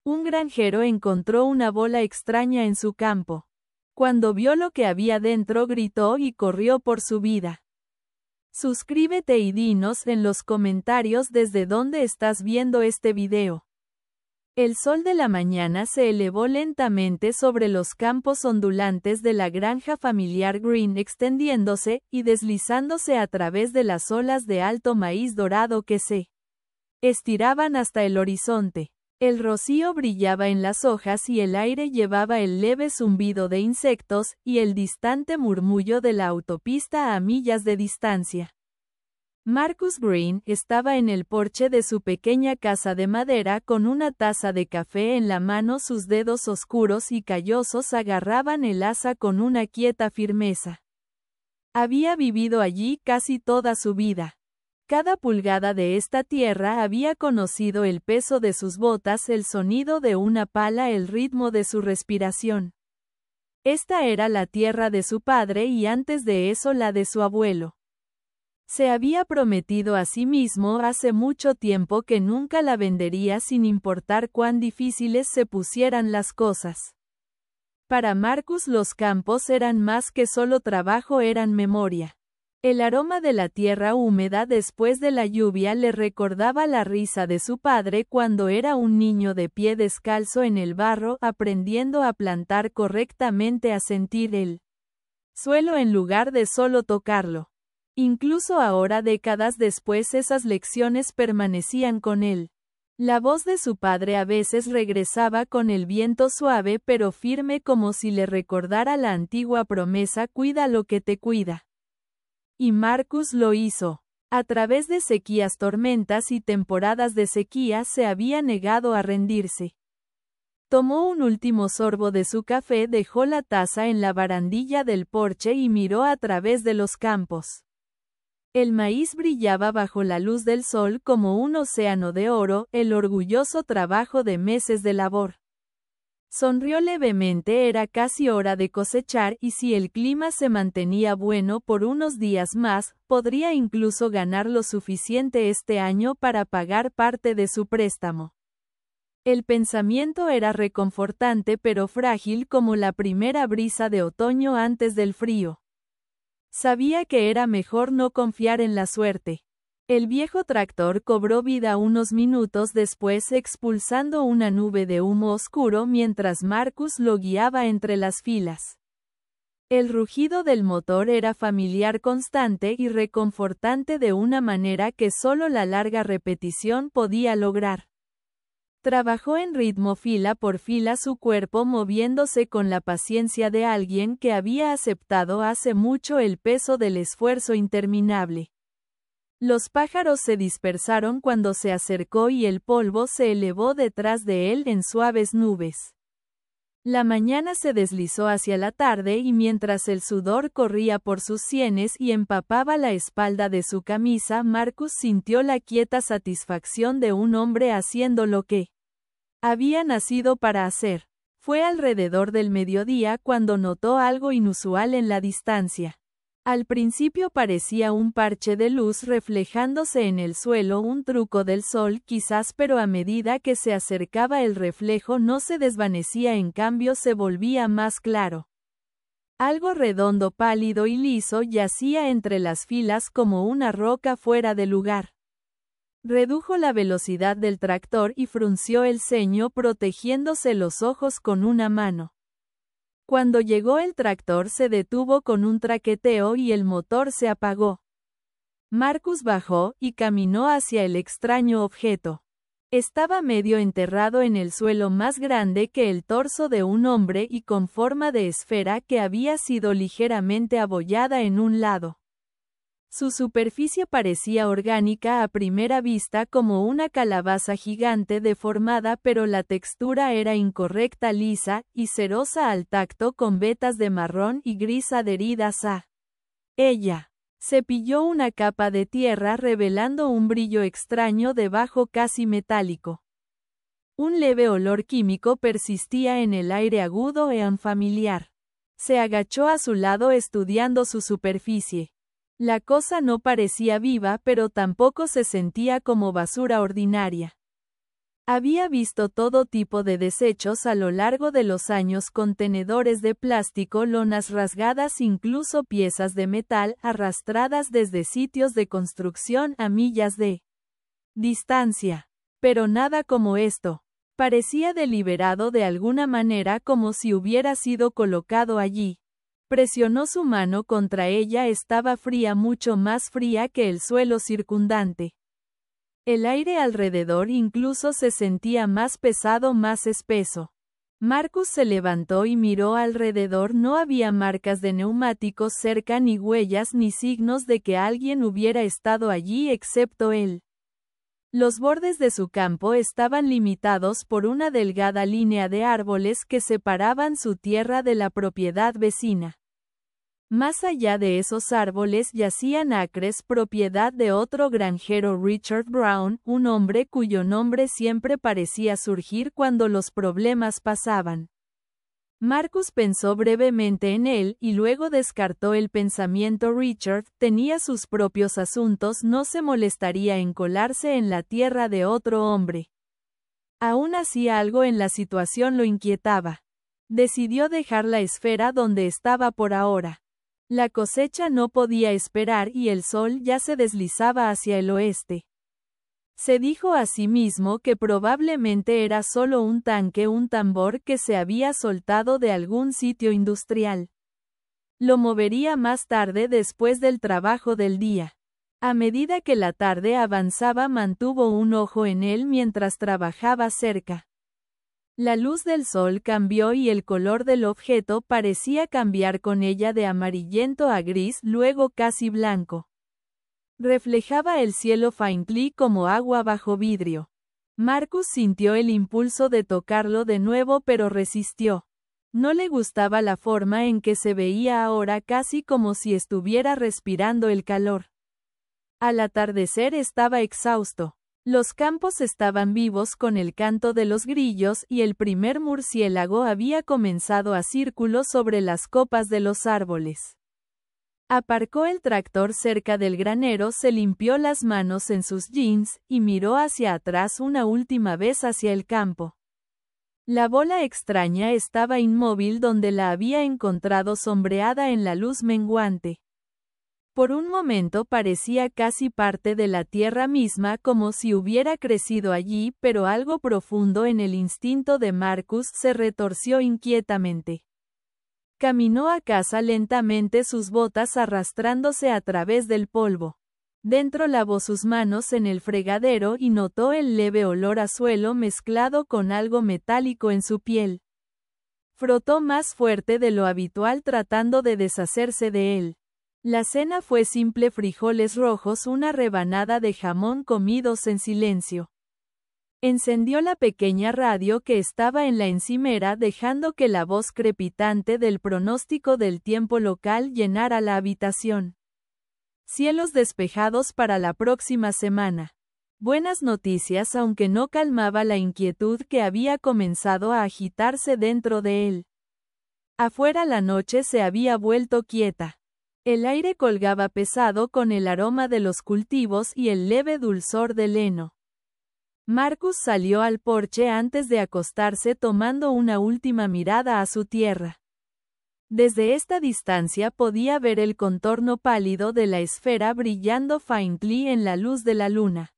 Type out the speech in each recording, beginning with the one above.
Un granjero encontró una bola extraña en su campo. Cuando vio lo que había dentro, gritó y corrió por su vida. Suscríbete y dinos en los comentarios desde dónde estás viendo este video. El sol de la mañana se elevó lentamente sobre los campos ondulantes de la granja familiar Green, extendiéndose y deslizándose a través de las olas de alto maíz dorado que se estiraban hasta el horizonte. El rocío brillaba en las hojas y el aire llevaba el leve zumbido de insectos y el distante murmullo de la autopista a millas de distancia. Marcus Green estaba en el porche de su pequeña casa de madera con una taza de café en la mano. Sus dedos oscuros y callosos agarraban el asa con una quieta firmeza. Había vivido allí casi toda su vida. Cada pulgada de esta tierra había conocido el peso de sus botas, el sonido de una pala, el ritmo de su respiración. Esta era la tierra de su padre y antes de eso la de su abuelo. Se había prometido a sí mismo hace mucho tiempo que nunca la vendería sin importar cuán difíciles se pusieran las cosas. Para Marcus los campos eran más que solo trabajo, eran memoria. El aroma de la tierra húmeda después de la lluvia le recordaba la risa de su padre cuando era un niño de pie descalzo en el barro, aprendiendo a plantar correctamente, a sentir el suelo en lugar de solo tocarlo. Incluso ahora, décadas después, esas lecciones permanecían con él. La voz de su padre a veces regresaba con el viento suave pero firme, como si le recordara la antigua promesa: cuida lo que te cuida. Y Marcus lo hizo. A través de sequías, tormentas y temporadas de sequía se había negado a rendirse. Tomó un último sorbo de su café, dejó la taza en la barandilla del porche y miró a través de los campos. El maíz brillaba bajo la luz del sol como un océano de oro, el orgulloso trabajo de meses de labor. Sonrió levemente, era casi hora de cosechar y si el clima se mantenía bueno por unos días más, podría incluso ganar lo suficiente este año para pagar parte de su préstamo. El pensamiento era reconfortante pero frágil como la primera brisa de otoño antes del frío. Sabía que era mejor no confiar en la suerte. El viejo tractor cobró vida unos minutos después, expulsando una nube de humo oscuro mientras Marcus lo guiaba entre las filas. El rugido del motor era familiar, constante y reconfortante de una manera que solo la larga repetición podía lograr. Trabajó en ritmo, fila por fila, su cuerpo moviéndose con la paciencia de alguien que había aceptado hace mucho el peso del esfuerzo interminable. Los pájaros se dispersaron cuando se acercó y el polvo se elevó detrás de él en suaves nubes. La mañana se deslizó hacia la tarde y mientras el sudor corría por sus sienes y empapaba la espalda de su camisa, Marcus sintió la quieta satisfacción de un hombre haciendo lo que había nacido para hacer. Fue alrededor del mediodía cuando notó algo inusual en la distancia. Al principio parecía un parche de luz reflejándose en el suelo, un truco del sol quizás, pero a medida que se acercaba el reflejo no se desvanecía, en cambio se volvía más claro. Algo redondo, pálido y liso yacía entre las filas como una roca fuera de lugar. Redujo la velocidad del tractor y frunció el ceño, protegiéndose los ojos con una mano. Cuando llegó el tractor se detuvo con un traqueteo y el motor se apagó. Marcus bajó y caminó hacia el extraño objeto. Estaba medio enterrado en el suelo, más grande que el torso de un hombre y con forma de esfera que había sido ligeramente abollada en un lado. Su superficie parecía orgánica a primera vista, como una calabaza gigante deformada, pero la textura era incorrecta, lisa y cerosa al tacto, con vetas de marrón y gris adheridas a ella. Cepilló una capa de tierra revelando un brillo extraño debajo, casi metálico. Un leve olor químico persistía en el aire, agudo e unfamiliar. Se agachó a su lado estudiando su superficie. La cosa no parecía viva, pero tampoco se sentía como basura ordinaria. Había visto todo tipo de desechos a lo largo de los años: contenedores de plástico, lonas rasgadas, incluso piezas de metal arrastradas desde sitios de construcción a millas de distancia. Pero nada como esto. Parecía deliberado de alguna manera, como si hubiera sido colocado allí. Presionó su mano contra ella. Estaba fría, mucho más fría que el suelo circundante. El aire alrededor incluso se sentía más pesado, más espeso. Marcus se levantó y miró alrededor. No había marcas de neumáticos cerca, ni huellas ni signos de que alguien hubiera estado allí excepto él. Los bordes de su campo estaban limitados por una delgada línea de árboles que separaban su tierra de la propiedad vecina. Más allá de esos árboles yacían acres, propiedad de otro granjero, Richard Brown, un hombre cuyo nombre siempre parecía surgir cuando los problemas pasaban. Marcus pensó brevemente en él, y luego descartó el pensamiento. Richard tenía sus propios asuntos, no se molestaría en colarse en la tierra de otro hombre. Aún así, algo en la situación lo inquietaba. Decidió dejar la esfera donde estaba por ahora. La cosecha no podía esperar y el sol ya se deslizaba hacia el oeste. Se dijo a sí mismo que probablemente era solo un tanque, un tambor que se había soltado de algún sitio industrial. Lo movería más tarde, después del trabajo del día. A medida que la tarde avanzaba, mantuvo un ojo en él mientras trabajaba cerca. La luz del sol cambió y el color del objeto parecía cambiar con ella, de amarillento a gris, luego casi blanco. Reflejaba el cielo faintly como agua bajo vidrio. Marcus sintió el impulso de tocarlo de nuevo, pero resistió. No le gustaba la forma en que se veía ahora, casi como si estuviera respirando el calor. Al atardecer estaba exhausto. Los campos estaban vivos con el canto de los grillos, y el primer murciélago había comenzado a círculo sobre las copas de los árboles. Aparcó el tractor cerca del granero, se limpió las manos en sus jeans, y miró hacia atrás una última vez hacia el campo. La bola extraña estaba inmóvil donde la había encontrado, sombreada en la luz menguante. Por un momento parecía casi parte de la tierra misma, como si hubiera crecido allí, pero algo profundo en el instinto de Marcus se retorció inquietamente. Caminó a casa lentamente, sus botas arrastrándose a través del polvo. Dentro lavó sus manos en el fregadero y notó el leve olor a suelo mezclado con algo metálico en su piel. Frotó más fuerte de lo habitual tratando de deshacerse de él. La cena fue simple: frijoles rojos, una rebanada de jamón, comidos en silencio. Encendió la pequeña radio que estaba en la encimera, dejando que la voz crepitante del pronóstico del tiempo local llenara la habitación. Cielos despejados para la próxima semana. Buenas noticias, aunque no calmaba la inquietud que había comenzado a agitarse dentro de él. Afuera la noche se había vuelto quieta. El aire colgaba pesado con el aroma de los cultivos y el leve dulzor del heno. Marcus salió al porche antes de acostarse, tomando una última mirada a su tierra. Desde esta distancia podía ver el contorno pálido de la esfera brillando faintly en la luz de la luna.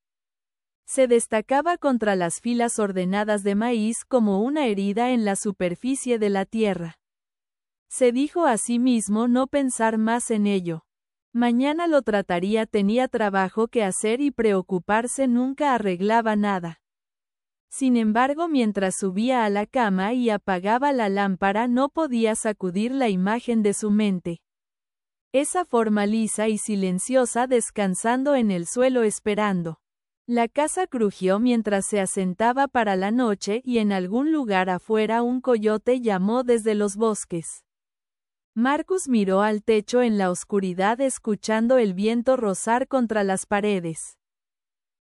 Se destacaba contra las filas ordenadas de maíz como una herida en la superficie de la tierra. Se dijo a sí mismo no pensar más en ello. Mañana lo trataría, tenía trabajo que hacer y preocuparse nunca arreglaba nada. Sin embargo, mientras subía a la cama y apagaba la lámpara, no podía sacudir la imagen de su mente. Esa forma lisa y silenciosa descansando en el suelo esperando. La casa crujió mientras se asentaba para la noche, y en algún lugar afuera un coyote llamó desde los bosques. Marcus miró al techo en la oscuridad, escuchando el viento rozar contra las paredes.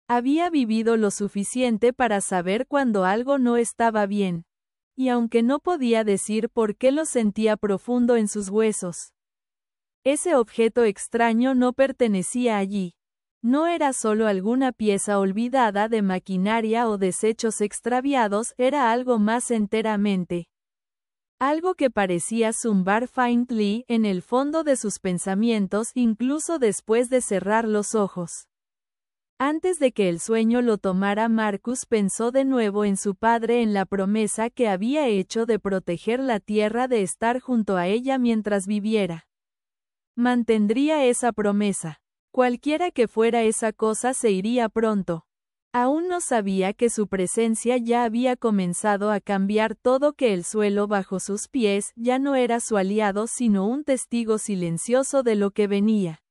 Había vivido lo suficiente para saber cuando algo no estaba bien. Y aunque no podía decir por qué, lo sentía profundo en sus huesos. Ese objeto extraño no pertenecía allí. No era solo alguna pieza olvidada de maquinaria o desechos extraviados, era algo más enteramente. Algo que parecía zumbar faintly en el fondo de sus pensamientos incluso después de cerrar los ojos. Antes de que el sueño lo tomara, Marcus pensó de nuevo en su padre, en la promesa que había hecho de proteger la tierra, de estar junto a ella mientras viviera. Mantendría esa promesa. Cualquiera que fuera esa cosa se iría pronto. Aún no sabía que su presencia ya había comenzado a cambiar todo, que el suelo bajo sus pies ya no era su aliado sino un testigo silencioso de lo que venía.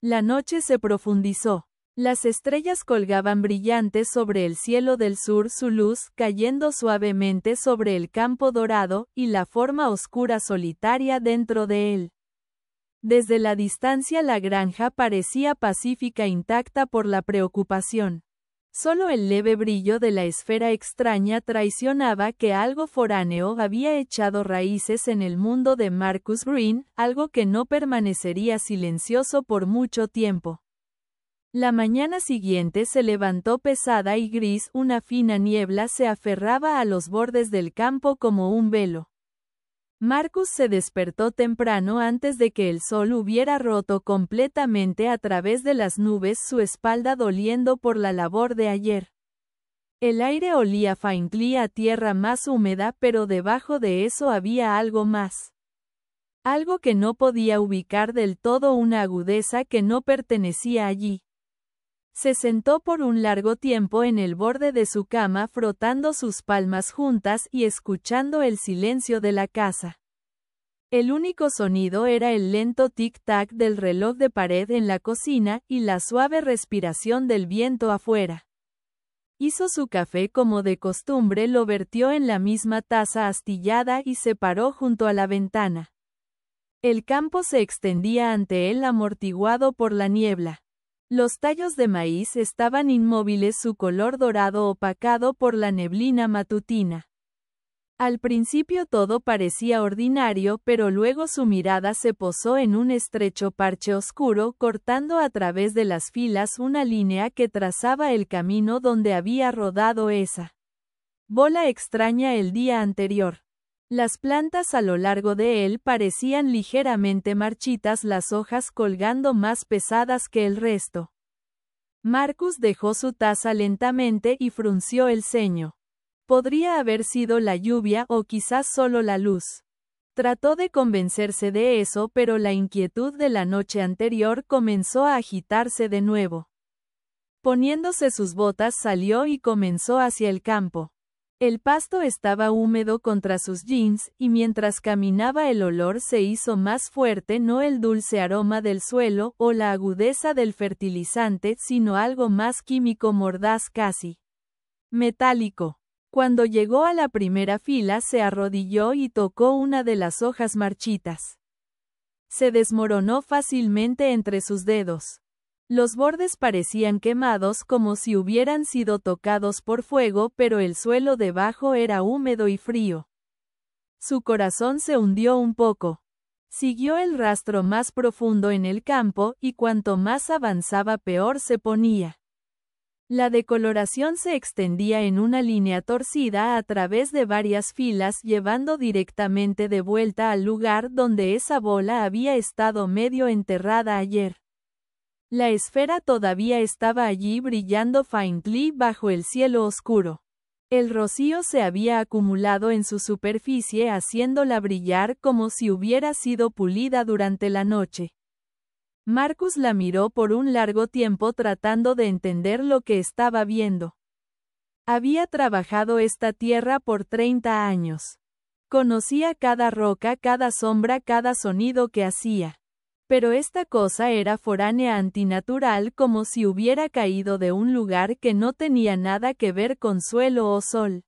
La noche se profundizó. Las estrellas colgaban brillantes sobre el cielo del sur, su luz cayendo suavemente sobre el campo dorado, y la forma oscura solitaria dentro de él. Desde la distancia la granja parecía pacífica, intacta por la preocupación. Solo el leve brillo de la esfera extraña traicionaba que algo foráneo había echado raíces en el mundo de Marcus Green, algo que no permanecería silencioso por mucho tiempo. La mañana siguiente se levantó pesada y gris, una fina niebla se aferraba a los bordes del campo como un velo. Marcus se despertó temprano antes de que el sol hubiera roto completamente a través de las nubes, su espalda doliendo por la labor de ayer. El aire olía faintly a tierra más húmeda, pero debajo de eso había algo más. Algo que no podía ubicar del todo, una agudeza que no pertenecía allí. Se sentó por un largo tiempo en el borde de su cama, frotando sus palmas juntas y escuchando el silencio de la casa. El único sonido era el lento tic-tac del reloj de pared en la cocina y la suave respiración del viento afuera. Hizo su café como de costumbre, lo vertió en la misma taza astillada y se paró junto a la ventana. El campo se extendía ante él, amortiguado por la niebla. Los tallos de maíz estaban inmóviles, su color dorado opacado por la neblina matutina. Al principio todo parecía ordinario, pero luego su mirada se posó en un estrecho parche oscuro, cortando a través de las filas una línea que trazaba el camino donde había rodado esa bola extraña el día anterior. Las plantas a lo largo de él parecían ligeramente marchitas, las hojas colgando más pesadas que el resto. Marcus dejó su taza lentamente y frunció el ceño. Podría haber sido la lluvia o quizás solo la luz. Trató de convencerse de eso, pero la inquietud de la noche anterior comenzó a agitarse de nuevo. Poniéndose sus botas, salió y comenzó hacia el campo. El pasto estaba húmedo contra sus jeans, y mientras caminaba el olor se hizo más fuerte, no el dulce aroma del suelo o la agudeza del fertilizante, sino algo más químico, mordaz, casi metálico. Cuando llegó a la primera fila se arrodilló y tocó una de las hojas marchitas. Se desmoronó fácilmente entre sus dedos. Los bordes parecían quemados, como si hubieran sido tocados por fuego, pero el suelo debajo era húmedo y frío. Su corazón se hundió un poco. Siguió el rastro más profundo en el campo, y cuanto más avanzaba peor se ponía. La decoloración se extendía en una línea torcida a través de varias filas, llevando directamente de vuelta al lugar donde esa bola había estado medio enterrada ayer. La esfera todavía estaba allí, brillando faintly bajo el cielo oscuro. El rocío se había acumulado en su superficie, haciéndola brillar como si hubiera sido pulida durante la noche. Marcus la miró por un largo tiempo, tratando de entender lo que estaba viendo. Había trabajado esta tierra por 30 años. Conocía cada roca, cada sombra, cada sonido que hacía. Pero esta cosa era foránea, antinatural, como si hubiera caído de un lugar que no tenía nada que ver con suelo o sol.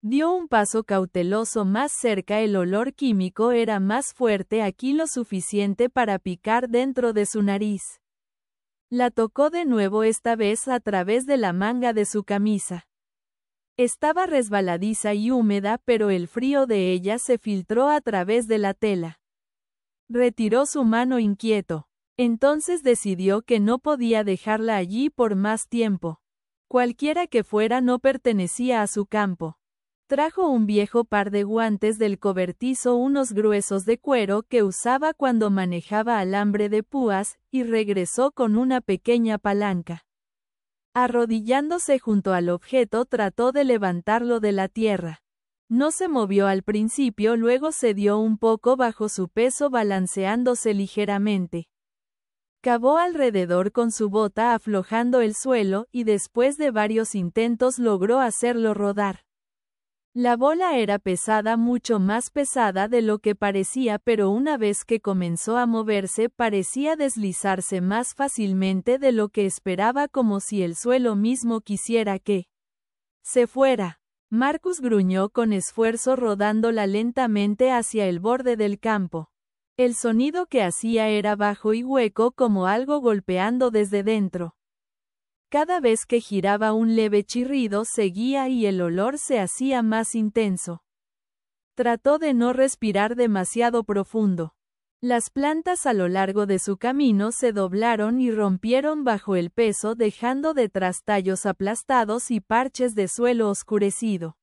Dio un paso cauteloso más cerca, el olor químico era más fuerte aquí, lo suficiente para picar dentro de su nariz. La tocó de nuevo, esta vez a través de la manga de su camisa. Estaba resbaladiza y húmeda, pero el frío de ella se filtró a través de la tela. Retiró su mano inquieto. Entonces decidió que no podía dejarla allí por más tiempo. Cualquiera que fuera no pertenecía a su campo. Trajo un viejo par de guantes del cobertizo, unos gruesos de cuero que usaba cuando manejaba alambre de púas, y regresó con una pequeña palanca. Arrodillándose junto al objeto, trató de levantarlo de la tierra. No se movió al principio, luego cedió un poco bajo su peso, balanceándose ligeramente. Cavó alrededor con su bota aflojando el suelo, y después de varios intentos logró hacerlo rodar. La bola era pesada, mucho más pesada de lo que parecía, pero una vez que comenzó a moverse parecía deslizarse más fácilmente de lo que esperaba, como si el suelo mismo quisiera que se fuera. Marcus gruñó con esfuerzo, rodándola lentamente hacia el borde del campo. El sonido que hacía era bajo y hueco, como algo golpeando desde dentro. Cada vez que giraba un leve chirrido seguía y el olor se hacía más intenso. Trató de no respirar demasiado profundo. Las plantas a lo largo de su camino se doblaron y rompieron bajo el peso, dejando detrás tallos aplastados y parches de suelo oscurecido.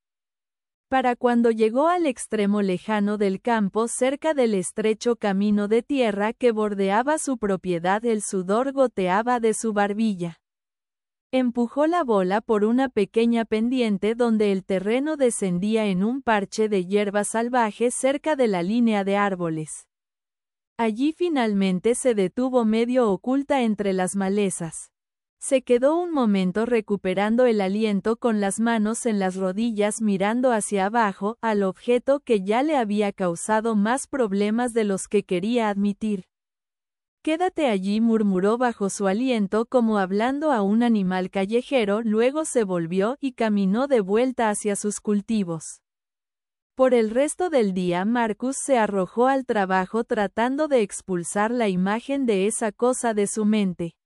Para cuando llegó al extremo lejano del campo, cerca del estrecho camino de tierra que bordeaba su propiedad, el sudor goteaba de su barbilla. Empujó la bola por una pequeña pendiente donde el terreno descendía en un parche de hierba salvaje cerca de la línea de árboles. Allí finalmente se detuvo, medio oculta entre las malezas. Se quedó un momento recuperando el aliento, con las manos en las rodillas, mirando hacia abajo, al objeto que ya le había causado más problemas de los que quería admitir. «Quédate allí», murmuró bajo su aliento, como hablando a un animal callejero, luego se volvió y caminó de vuelta hacia sus cultivos. Por el resto del día Marcus se arrojó al trabajo tratando de expulsar la imagen de esa cosa de su mente.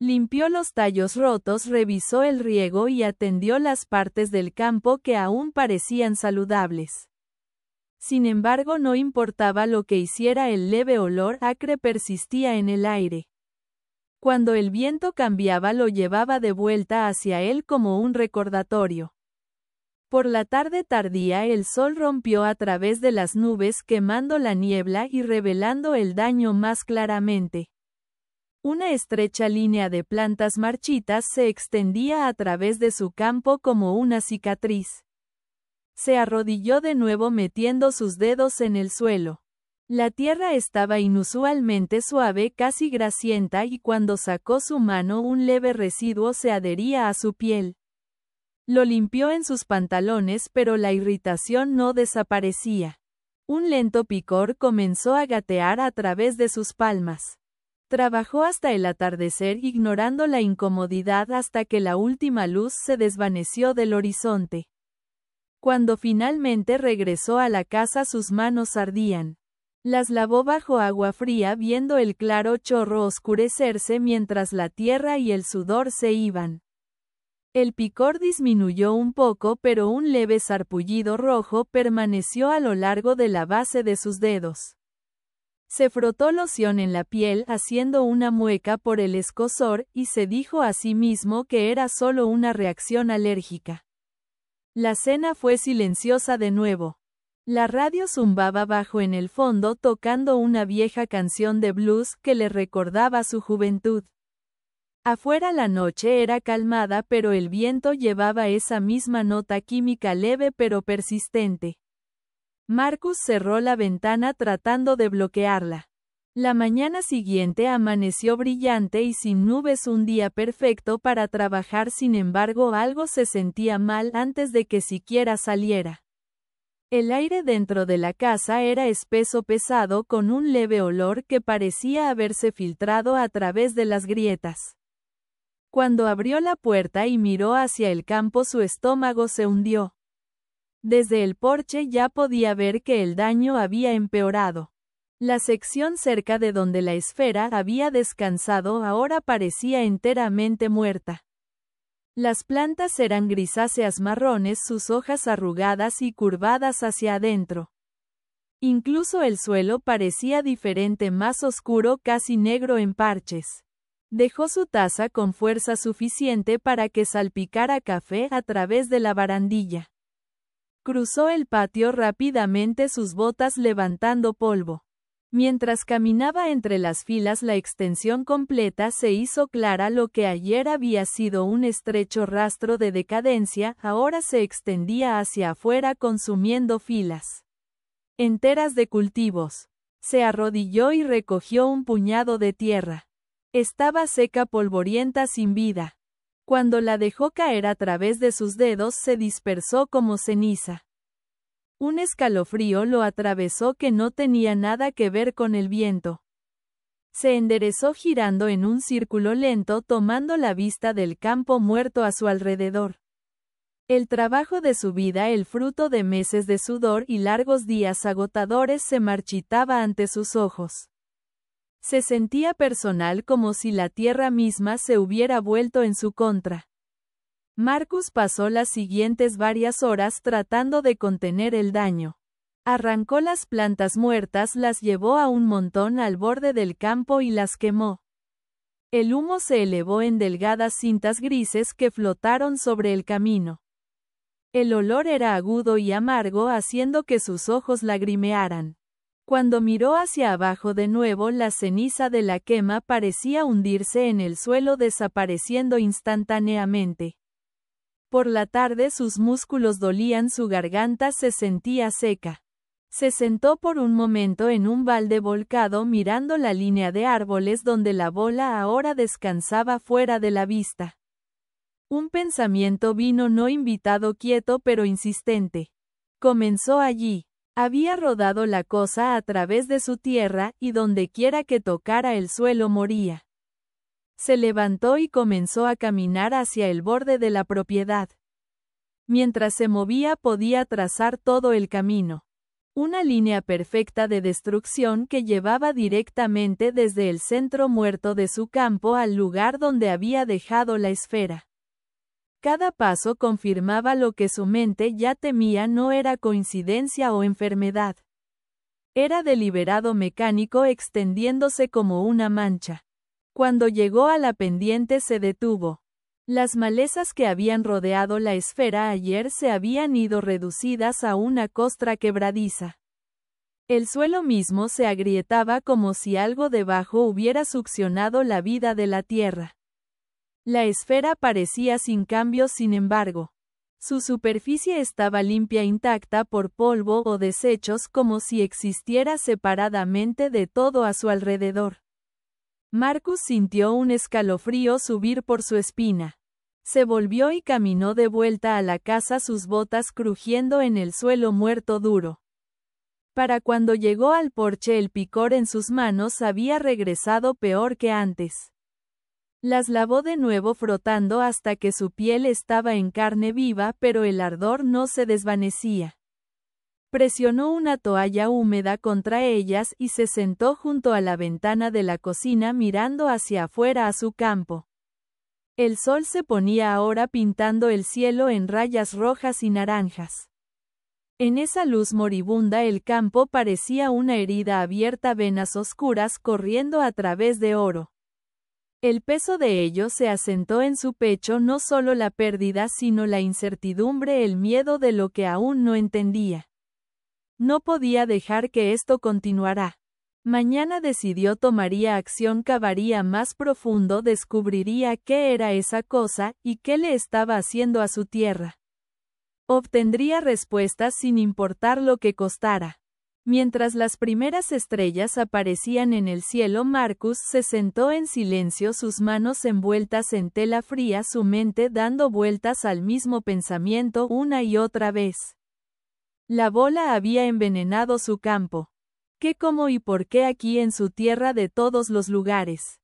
Limpió los tallos rotos, revisó el riego y atendió las partes del campo que aún parecían saludables. Sin embargo, no importaba lo que hiciera, el leve olor acre persistía en el aire. Cuando el viento cambiaba, lo llevaba de vuelta hacia él como un recordatorio. Por la tarde tardía el sol rompió a través de las nubes, quemando la niebla y revelando el daño más claramente. Una estrecha línea de plantas marchitas se extendía a través de su campo como una cicatriz. Se arrodilló de nuevo, metiendo sus dedos en el suelo. La tierra estaba inusualmente suave, casi grasienta, y cuando sacó su mano un leve residuo se adhería a su piel. Lo limpió en sus pantalones, pero la irritación no desaparecía. Un lento picor comenzó a gatear a través de sus palmas. Trabajó hasta el atardecer, ignorando la incomodidad, hasta que la última luz se desvaneció del horizonte. Cuando finalmente regresó a la casa, sus manos ardían. Las lavó bajo agua fría, viendo el claro chorro oscurecerse mientras la tierra y el sudor se iban. El picor disminuyó un poco, pero un leve sarpullido rojo permaneció a lo largo de la base de sus dedos. Se frotó loción en la piel, haciendo una mueca por el escozor, y se dijo a sí mismo que era solo una reacción alérgica. La cena fue silenciosa de nuevo. La radio zumbaba bajo en el fondo, tocando una vieja canción de blues que le recordaba su juventud. Afuera la noche era calmada, pero el viento llevaba esa misma nota química leve pero persistente. Marcus cerró la ventana tratando de bloquearla. La mañana siguiente amaneció brillante y sin nubes, un día perfecto para trabajar. Sin embargo, algo se sentía mal antes de que siquiera saliera. El aire dentro de la casa era espeso, pesado, con un leve olor que parecía haberse filtrado a través de las grietas. Cuando abrió la puerta y miró hacia el campo, su estómago se hundió. Desde el porche ya podía ver que el daño había empeorado. La sección cerca de donde la esfera había descansado ahora parecía enteramente muerta. Las plantas eran grisáceas marrones, sus hojas arrugadas y curvadas hacia adentro. Incluso el suelo parecía diferente, más oscuro, casi negro en parches. Dejó su taza con fuerza suficiente para que salpicara café a través de la barandilla. Cruzó el patio rápidamente, sus botas levantando polvo. Mientras caminaba entre las filas, la extensión completa se hizo clara. Lo que ayer había sido un estrecho rastro de decadencia, ahora se extendía hacia afuera consumiendo filas enteras de cultivos. Se arrodilló y recogió un puñado de tierra. Estaba seca, polvorienta, sin vida. Cuando la dejó caer a través de sus dedos, se dispersó como ceniza. Un escalofrío lo atravesó que no tenía nada que ver con el viento. Se enderezó girando en un círculo lento, tomando la vista del campo muerto a su alrededor. El trabajo de su vida, el fruto de meses de sudor y largos días agotadores, se marchitaba ante sus ojos. Se sentía personal, como si la tierra misma se hubiera vuelto en su contra. Marcus pasó las siguientes varias horas tratando de contener el daño. Arrancó las plantas muertas, las llevó a un montón al borde del campo y las quemó. El humo se elevó en delgadas cintas grises que flotaron sobre el camino. El olor era agudo y amargo, haciendo que sus ojos lagrimearan. Cuando miró hacia abajo de nuevo, la ceniza de la quema parecía hundirse en el suelo, desapareciendo instantáneamente. Por la tarde sus músculos dolían, su garganta se sentía seca. Se sentó por un momento en un balde volcado, mirando la línea de árboles donde la bola ahora descansaba fuera de la vista. Un pensamiento vino, no invitado, quieto pero insistente. Comenzó allí. Había rodado la cosa a través de su tierra, y dondequiera que tocara el suelo moría. Se levantó y comenzó a caminar hacia el borde de la propiedad. Mientras se movía podía trazar todo el camino. Una línea perfecta de destrucción que llevaba directamente desde el centro muerto de su campo al lugar donde había dejado la esfera. Cada paso confirmaba lo que su mente ya temía: no era coincidencia o enfermedad. Era deliberado, mecánico, extendiéndose como una mancha. Cuando llegó a la pendiente se detuvo. Las malezas que habían rodeado la esfera ayer se habían ido reducidas a una costra quebradiza. El suelo mismo se agrietaba, como si algo debajo hubiera succionado la vida de la tierra. La esfera parecía sin cambio, sin embargo. Su superficie estaba limpia, intacta por polvo o desechos, como si existiera separadamente de todo a su alrededor. Marcus sintió un escalofrío subir por su espina. Se volvió y caminó de vuelta a la casa, sus botas crujiendo en el suelo muerto duro. Para cuando llegó al porche, el picor en sus manos había regresado peor que antes. Las lavó de nuevo, frotando hasta que su piel estaba en carne viva, pero el ardor no se desvanecía. Presionó una toalla húmeda contra ellas y se sentó junto a la ventana de la cocina, mirando hacia afuera a su campo. El sol se ponía ahora, pintando el cielo en rayas rojas y naranjas. En esa luz moribunda el campo parecía una herida abierta, venas oscuras corriendo a través de oro. El peso de ello se asentó en su pecho, no solo la pérdida, sino la incertidumbre, el miedo de lo que aún no entendía. No podía dejar que esto continuara. Mañana decidió, tomaría acción, cavaría más profundo, descubriría qué era esa cosa, y qué le estaba haciendo a su tierra. Obtendría respuestas sin importar lo que costara. Mientras las primeras estrellas aparecían en el cielo, Marcus se sentó en silencio, sus manos envueltas en tela fría, su mente dando vueltas al mismo pensamiento una y otra vez. La bola había envenenado su campo. ¿Qué, cómo y por qué aquí, en su tierra de todos los lugares?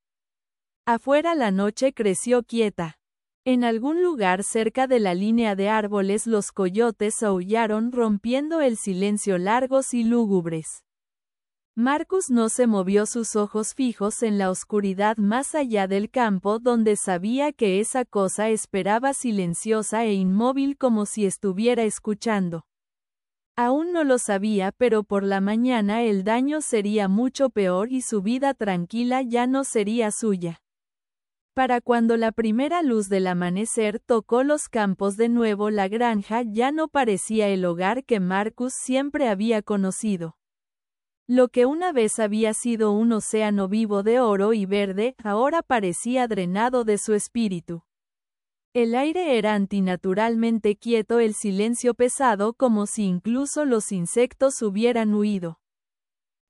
Afuera la noche creció quieta. En algún lugar cerca de la línea de árboles los coyotes aullaron, rompiendo el silencio, largos y lúgubres. Marcus no se movió, sus ojos fijos en la oscuridad más allá del campo, donde sabía que esa cosa esperaba, silenciosa e inmóvil, como si estuviera escuchando. Aún no lo sabía, pero por la mañana el daño sería mucho peor y su vida tranquila ya no sería suya. Para cuando la primera luz del amanecer tocó los campos de nuevo, la granja ya no parecía el hogar que Marcus siempre había conocido. Lo que una vez había sido un océano vivo de oro y verde, ahora parecía drenado de su espíritu. El aire era antinaturalmente quieto, el silencio pesado, como si incluso los insectos hubieran huido.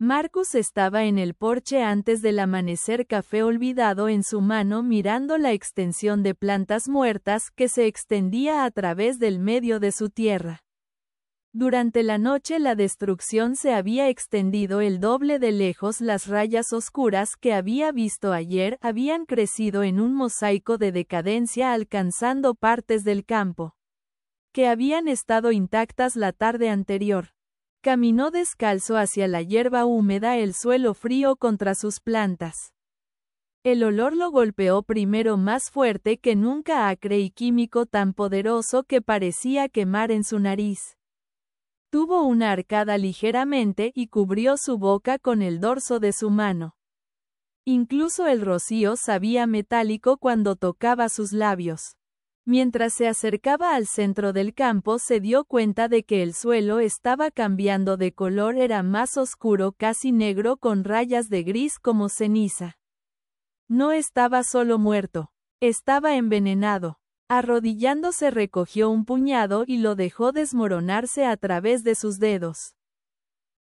Marcus estaba en el porche antes del amanecer, café olvidado en su mano, mirando la extensión de plantas muertas que se extendía a través del medio de su tierra. Durante la noche la destrucción se había extendido el doble de lejos. Las rayas oscuras que había visto ayer habían crecido en un mosaico de decadencia, alcanzando partes del campo que habían estado intactas la tarde anterior. Caminó descalzo hacia la hierba húmeda, el suelo frío contra sus plantas. El olor lo golpeó primero, más fuerte que nunca, acre y químico, tan poderoso que parecía quemar en su nariz. Tuvo una arcada ligeramente y cubrió su boca con el dorso de su mano. Incluso el rocío sabía metálico cuando tocaba sus labios. Mientras se acercaba al centro del campo, se dio cuenta de que el suelo estaba cambiando de color, era más oscuro, casi negro, con rayas de gris como ceniza. No estaba solo muerto, estaba envenenado. Arrodillándose recogió un puñado y lo dejó desmoronarse a través de sus dedos.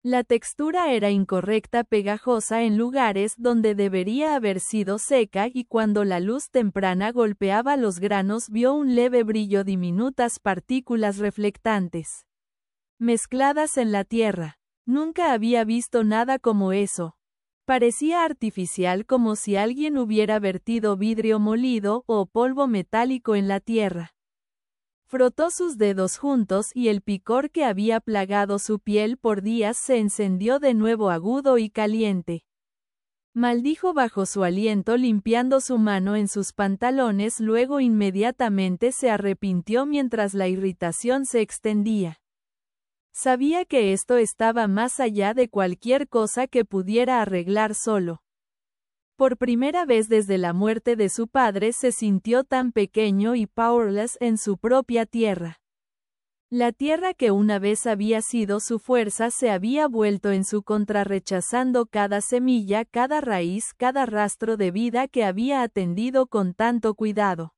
La textura era incorrecta, pegajosa en lugares donde debería haber sido seca, y cuando la luz temprana golpeaba los granos vio un leve brillo, diminutas partículas reflectantes mezcladas en la tierra. Nunca había visto nada como eso. Parecía artificial, como si alguien hubiera vertido vidrio molido o polvo metálico en la tierra. Frotó sus dedos juntos y el picor que había plagado su piel por días se encendió de nuevo, agudo y caliente. Maldijo bajo su aliento, limpiando su mano en sus pantalones, luego inmediatamente se arrepintió mientras la irritación se extendía. Sabía que esto estaba más allá de cualquier cosa que pudiera arreglar solo. Por primera vez desde la muerte de su padre se sintió tan pequeño y powerless en su propia tierra. La tierra que una vez había sido su fuerza se había vuelto en su contra, rechazando cada semilla, cada raíz, cada rastro de vida que había atendido con tanto cuidado.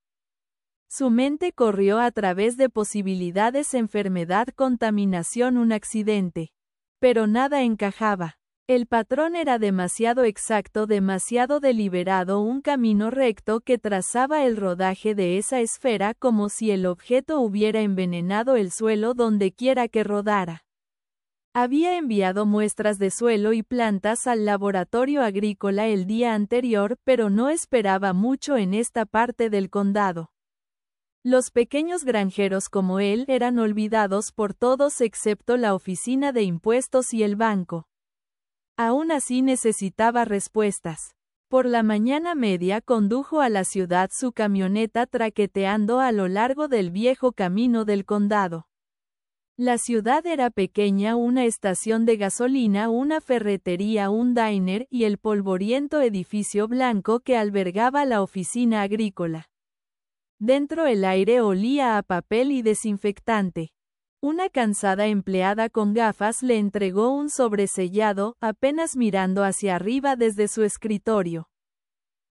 Su mente corrió a través de posibilidades: enfermedad, contaminación, un accidente. Pero nada encajaba. El patrón era demasiado exacto, demasiado deliberado, un camino recto que trazaba el rodaje de esa esfera, como si el objeto hubiera envenenado el suelo donde quiera que rodara. Había enviado muestras de suelo y plantas al laboratorio agrícola el día anterior, pero no esperaba mucho en esta parte del condado. Los pequeños granjeros como él eran olvidados por todos excepto la oficina de impuestos y el banco. Aún así necesitaba respuestas. Por la mañana media condujo a la ciudad su camioneta, traqueteando a lo largo del viejo camino del condado. La ciudad era pequeña: una estación de gasolina, una ferretería, un diner y el polvoriento edificio blanco que albergaba la oficina agrícola. Dentro el aire olía a papel y desinfectante. Una cansada empleada con gafas le entregó un sobresellado, apenas mirando hacia arriba desde su escritorio.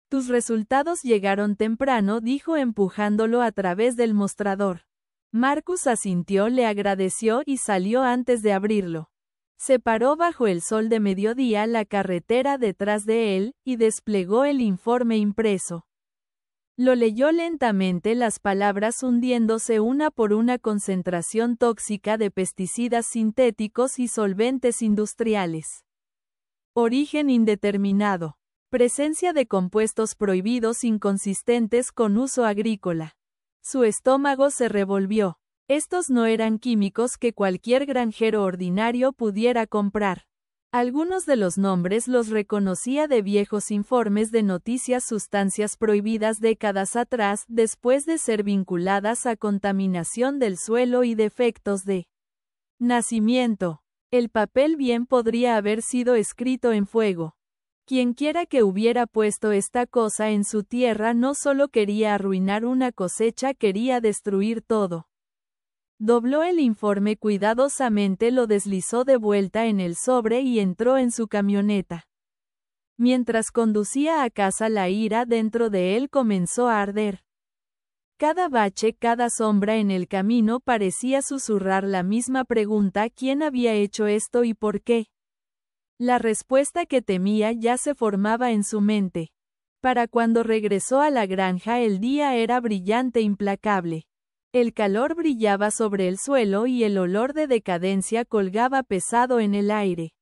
«Tus resultados llegaron temprano», dijo empujándolo a través del mostrador. Marcus asintió, le agradeció y salió antes de abrirlo. Se paró bajo el sol de mediodía, la carretera detrás de él, y desplegó el informe impreso. Lo leyó lentamente, las palabras hundiéndose una por una: concentración tóxica de pesticidas sintéticos y solventes industriales. Origen indeterminado. Presencia de compuestos prohibidos inconsistentes con uso agrícola. Su estómago se revolvió. Estos no eran químicos que cualquier granjero ordinario pudiera comprar. Algunos de los nombres los reconocía de viejos informes de noticias: sustancias prohibidas décadas atrás, después de ser vinculadas a contaminación del suelo y defectos de Nacimiento. El papel bien podría haber sido escrito en fuego. Quienquiera que hubiera puesto esta cosa en su tierra no solo quería arruinar una cosecha, quería destruir todo. Dobló el informe cuidadosamente, lo deslizó de vuelta en el sobre y entró en su camioneta. Mientras conducía a casa, la ira dentro de él comenzó a arder. Cada bache, cada sombra en el camino parecía susurrar la misma pregunta: ¿quién había hecho esto y por qué? La respuesta que temía ya se formaba en su mente. Para cuando regresó a la granja, el día era brillante, implacable. El calor brillaba sobre el suelo y el olor de decadencia colgaba pesado en el aire.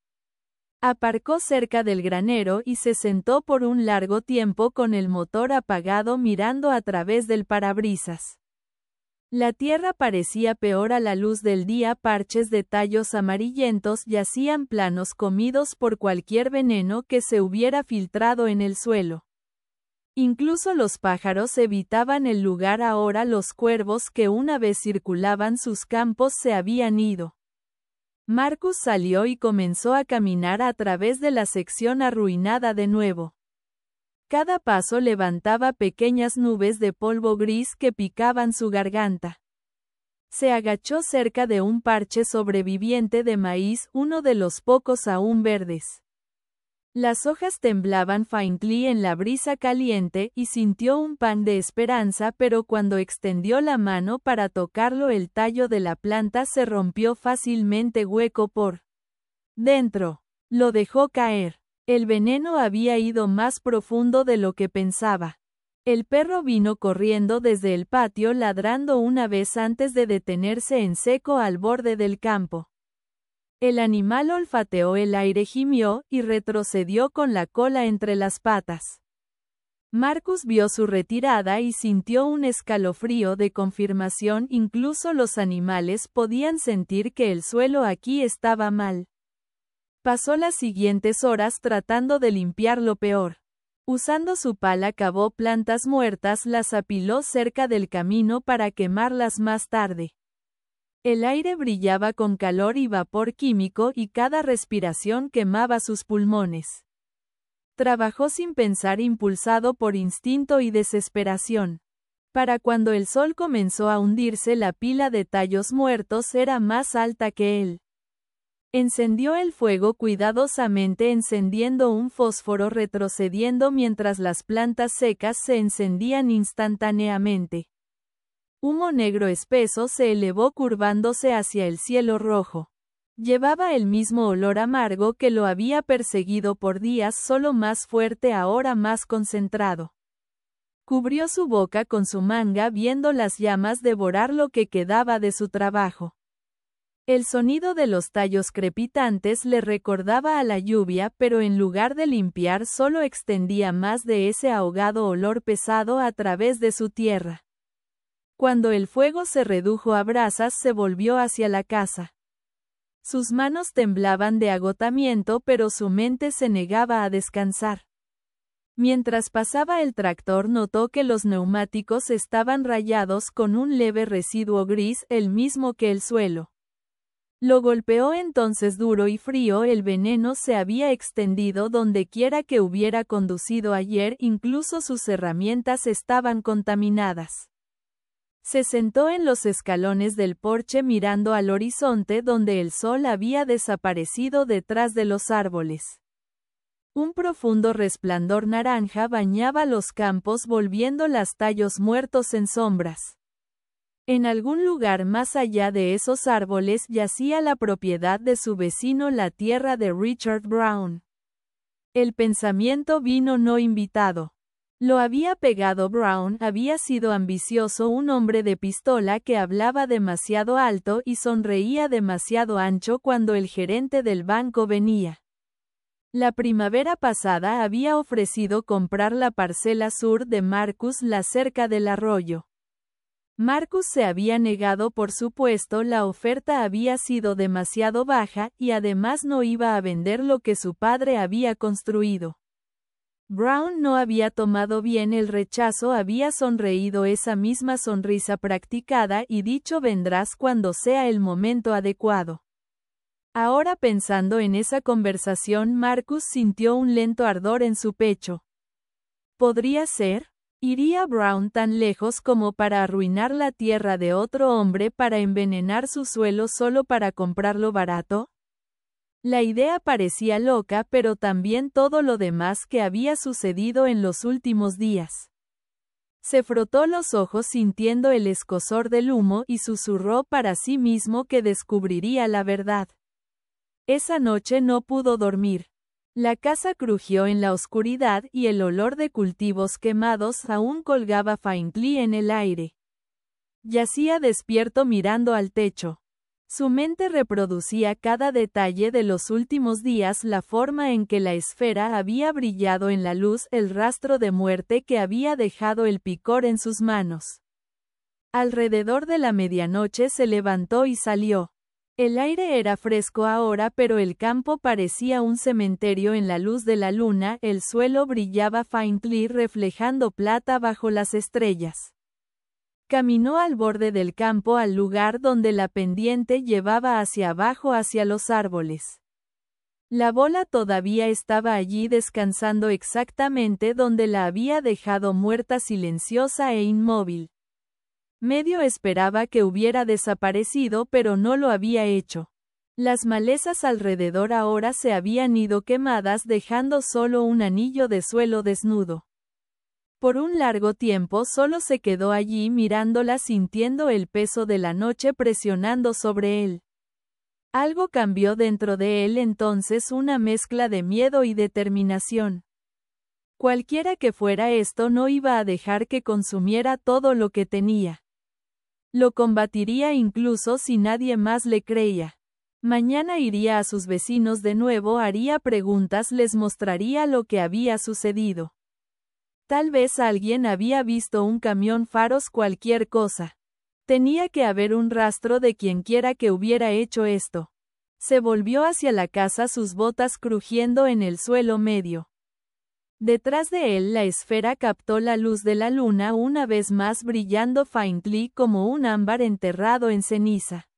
Aparcó cerca del granero y se sentó por un largo tiempo con el motor apagado, mirando a través del parabrisas. La tierra parecía peor a la luz del día, parches de tallos amarillentos yacían planos, comidos por cualquier veneno que se hubiera filtrado en el suelo. Incluso los pájaros evitaban el lugar ahora, los cuervos que una vez circulaban sus campos se habían ido. Marcus salió y comenzó a caminar a través de la sección arruinada de nuevo. Cada paso levantaba pequeñas nubes de polvo gris que picaban su garganta. Se agachó cerca de un parche sobreviviente de maíz, uno de los pocos aún verdes. Las hojas temblaban faintly en la brisa caliente y sintió un pan de esperanza, pero cuando extendió la mano para tocarlo, el tallo de la planta se rompió fácilmente, hueco por dentro. Lo dejó caer. El veneno había ido más profundo de lo que pensaba. El perro vino corriendo desde el patio, ladrando una vez antes de detenerse en seco al borde del campo. El animal olfateó el aire, gimió y retrocedió con la cola entre las patas. Marcus vio su retirada y sintió un escalofrío de confirmación. Incluso los animales podían sentir que el suelo aquí estaba mal. Pasó las siguientes horas tratando de limpiar lo peor. Usando su pala cavó plantas muertas, las apiló cerca del camino para quemarlas más tarde. El aire brillaba con calor y vapor químico y cada respiración quemaba sus pulmones. Trabajó sin pensar, impulsado por instinto y desesperación. Para cuando el sol comenzó a hundirse, la pila de tallos muertos era más alta que él. Encendió el fuego cuidadosamente, encendiendo un fósforo, retrocediendo mientras las plantas secas se encendían instantáneamente. Humo negro espeso se elevó curvándose hacia el cielo rojo. Llevaba el mismo olor amargo que lo había perseguido por días, solo más fuerte, ahora más concentrado. Cubrió su boca con su manga, viendo las llamas devorar lo que quedaba de su trabajo. El sonido de los tallos crepitantes le recordaba a la lluvia, pero en lugar de limpiar solo extendía más de ese ahogado olor pesado a través de su tierra. Cuando el fuego se redujo a brasas, se volvió hacia la casa. Sus manos temblaban de agotamiento, pero su mente se negaba a descansar. Mientras pasaba el tractor, notó que los neumáticos estaban rayados con un leve residuo gris, el mismo que el suelo. Lo golpeó entonces duro y frío. El veneno se había extendido donde quiera que hubiera conducido ayer, incluso sus herramientas estaban contaminadas. Se sentó en los escalones del porche mirando al horizonte donde el sol había desaparecido detrás de los árboles. Un profundo resplandor naranja bañaba los campos, volviendo los tallos muertos en sombras. En algún lugar más allá de esos árboles yacía la propiedad de su vecino, la tierra de Richard Brown. El pensamiento vino no invitado. Lo había pegado. Brown había sido ambicioso, un hombre de pistola que hablaba demasiado alto y sonreía demasiado ancho cuando el gerente del banco venía. La primavera pasada había ofrecido comprar la parcela sur de Marcus, la cerca del arroyo. Marcus se había negado, por supuesto, la oferta había sido demasiado baja, y además no iba a vender lo que su padre había construido. Brown no había tomado bien el rechazo, había sonreído esa misma sonrisa practicada y dicho: vendrás cuando sea el momento adecuado. Ahora pensando en esa conversación, Marcus sintió un lento ardor en su pecho. ¿Podría ser? ¿Iría Brown tan lejos como para arruinar la tierra de otro hombre para envenenar su suelo solo para comprarlo barato? La idea parecía loca, pero también todo lo demás que había sucedido en los últimos días. Se frotó los ojos sintiendo el escozor del humo y susurró para sí mismo que descubriría la verdad. Esa noche no pudo dormir. La casa crujió en la oscuridad y el olor de cultivos quemados aún colgaba faintly en el aire. Yacía despierto mirando al techo. Su mente reproducía cada detalle de los últimos días, la forma en que la esfera había brillado en la luz, el rastro de muerte que había dejado el picor en sus manos. Alrededor de la medianoche se levantó y salió. El aire era fresco ahora, pero el campo parecía un cementerio en la luz de la luna, el suelo brillaba faintly reflejando plata bajo las estrellas. Caminó al borde del campo al lugar donde la pendiente llevaba hacia abajo hacia los árboles. La bola todavía estaba allí descansando exactamente donde la había dejado, muerta, silenciosa e inmóvil. Medio esperaba que hubiera desaparecido, pero no lo había hecho. Las malezas alrededor ahora se habían ido quemadas, dejando solo un anillo de suelo desnudo. Por un largo tiempo solo se quedó allí mirándola, sintiendo el peso de la noche presionando sobre él. Algo cambió dentro de él entonces, una mezcla de miedo y determinación. Cualquiera que fuera esto, no iba a dejar que consumiera todo lo que tenía. Lo combatiría incluso si nadie más le creía. Mañana iría a sus vecinos de nuevo, haría preguntas, les mostraría lo que había sucedido. Tal vez alguien había visto un camión, faros, cualquier cosa. Tenía que haber un rastro de quienquiera que hubiera hecho esto. Se volvió hacia la casa, sus botas crujiendo en el suelo medio. Detrás de él la esfera captó la luz de la luna una vez más, brillando faintly como un ámbar enterrado en ceniza.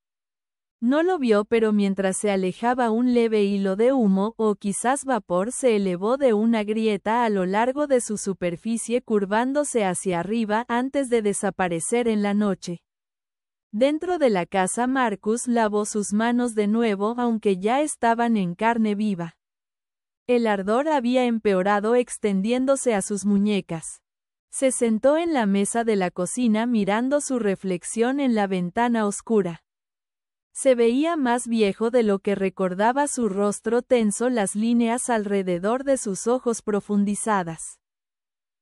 No lo vio, pero mientras se alejaba un leve hilo de humo, o quizás vapor, se elevó de una grieta a lo largo de su superficie, curvándose hacia arriba antes de desaparecer en la noche. Dentro de la casa, Marcus lavó sus manos de nuevo, aunque ya estaban en carne viva. El ardor había empeorado, extendiéndose a sus muñecas. Se sentó en la mesa de la cocina mirando su reflexión en la ventana oscura. Se veía más viejo de lo que recordaba, su rostro tenso, las líneas alrededor de sus ojos profundizadas.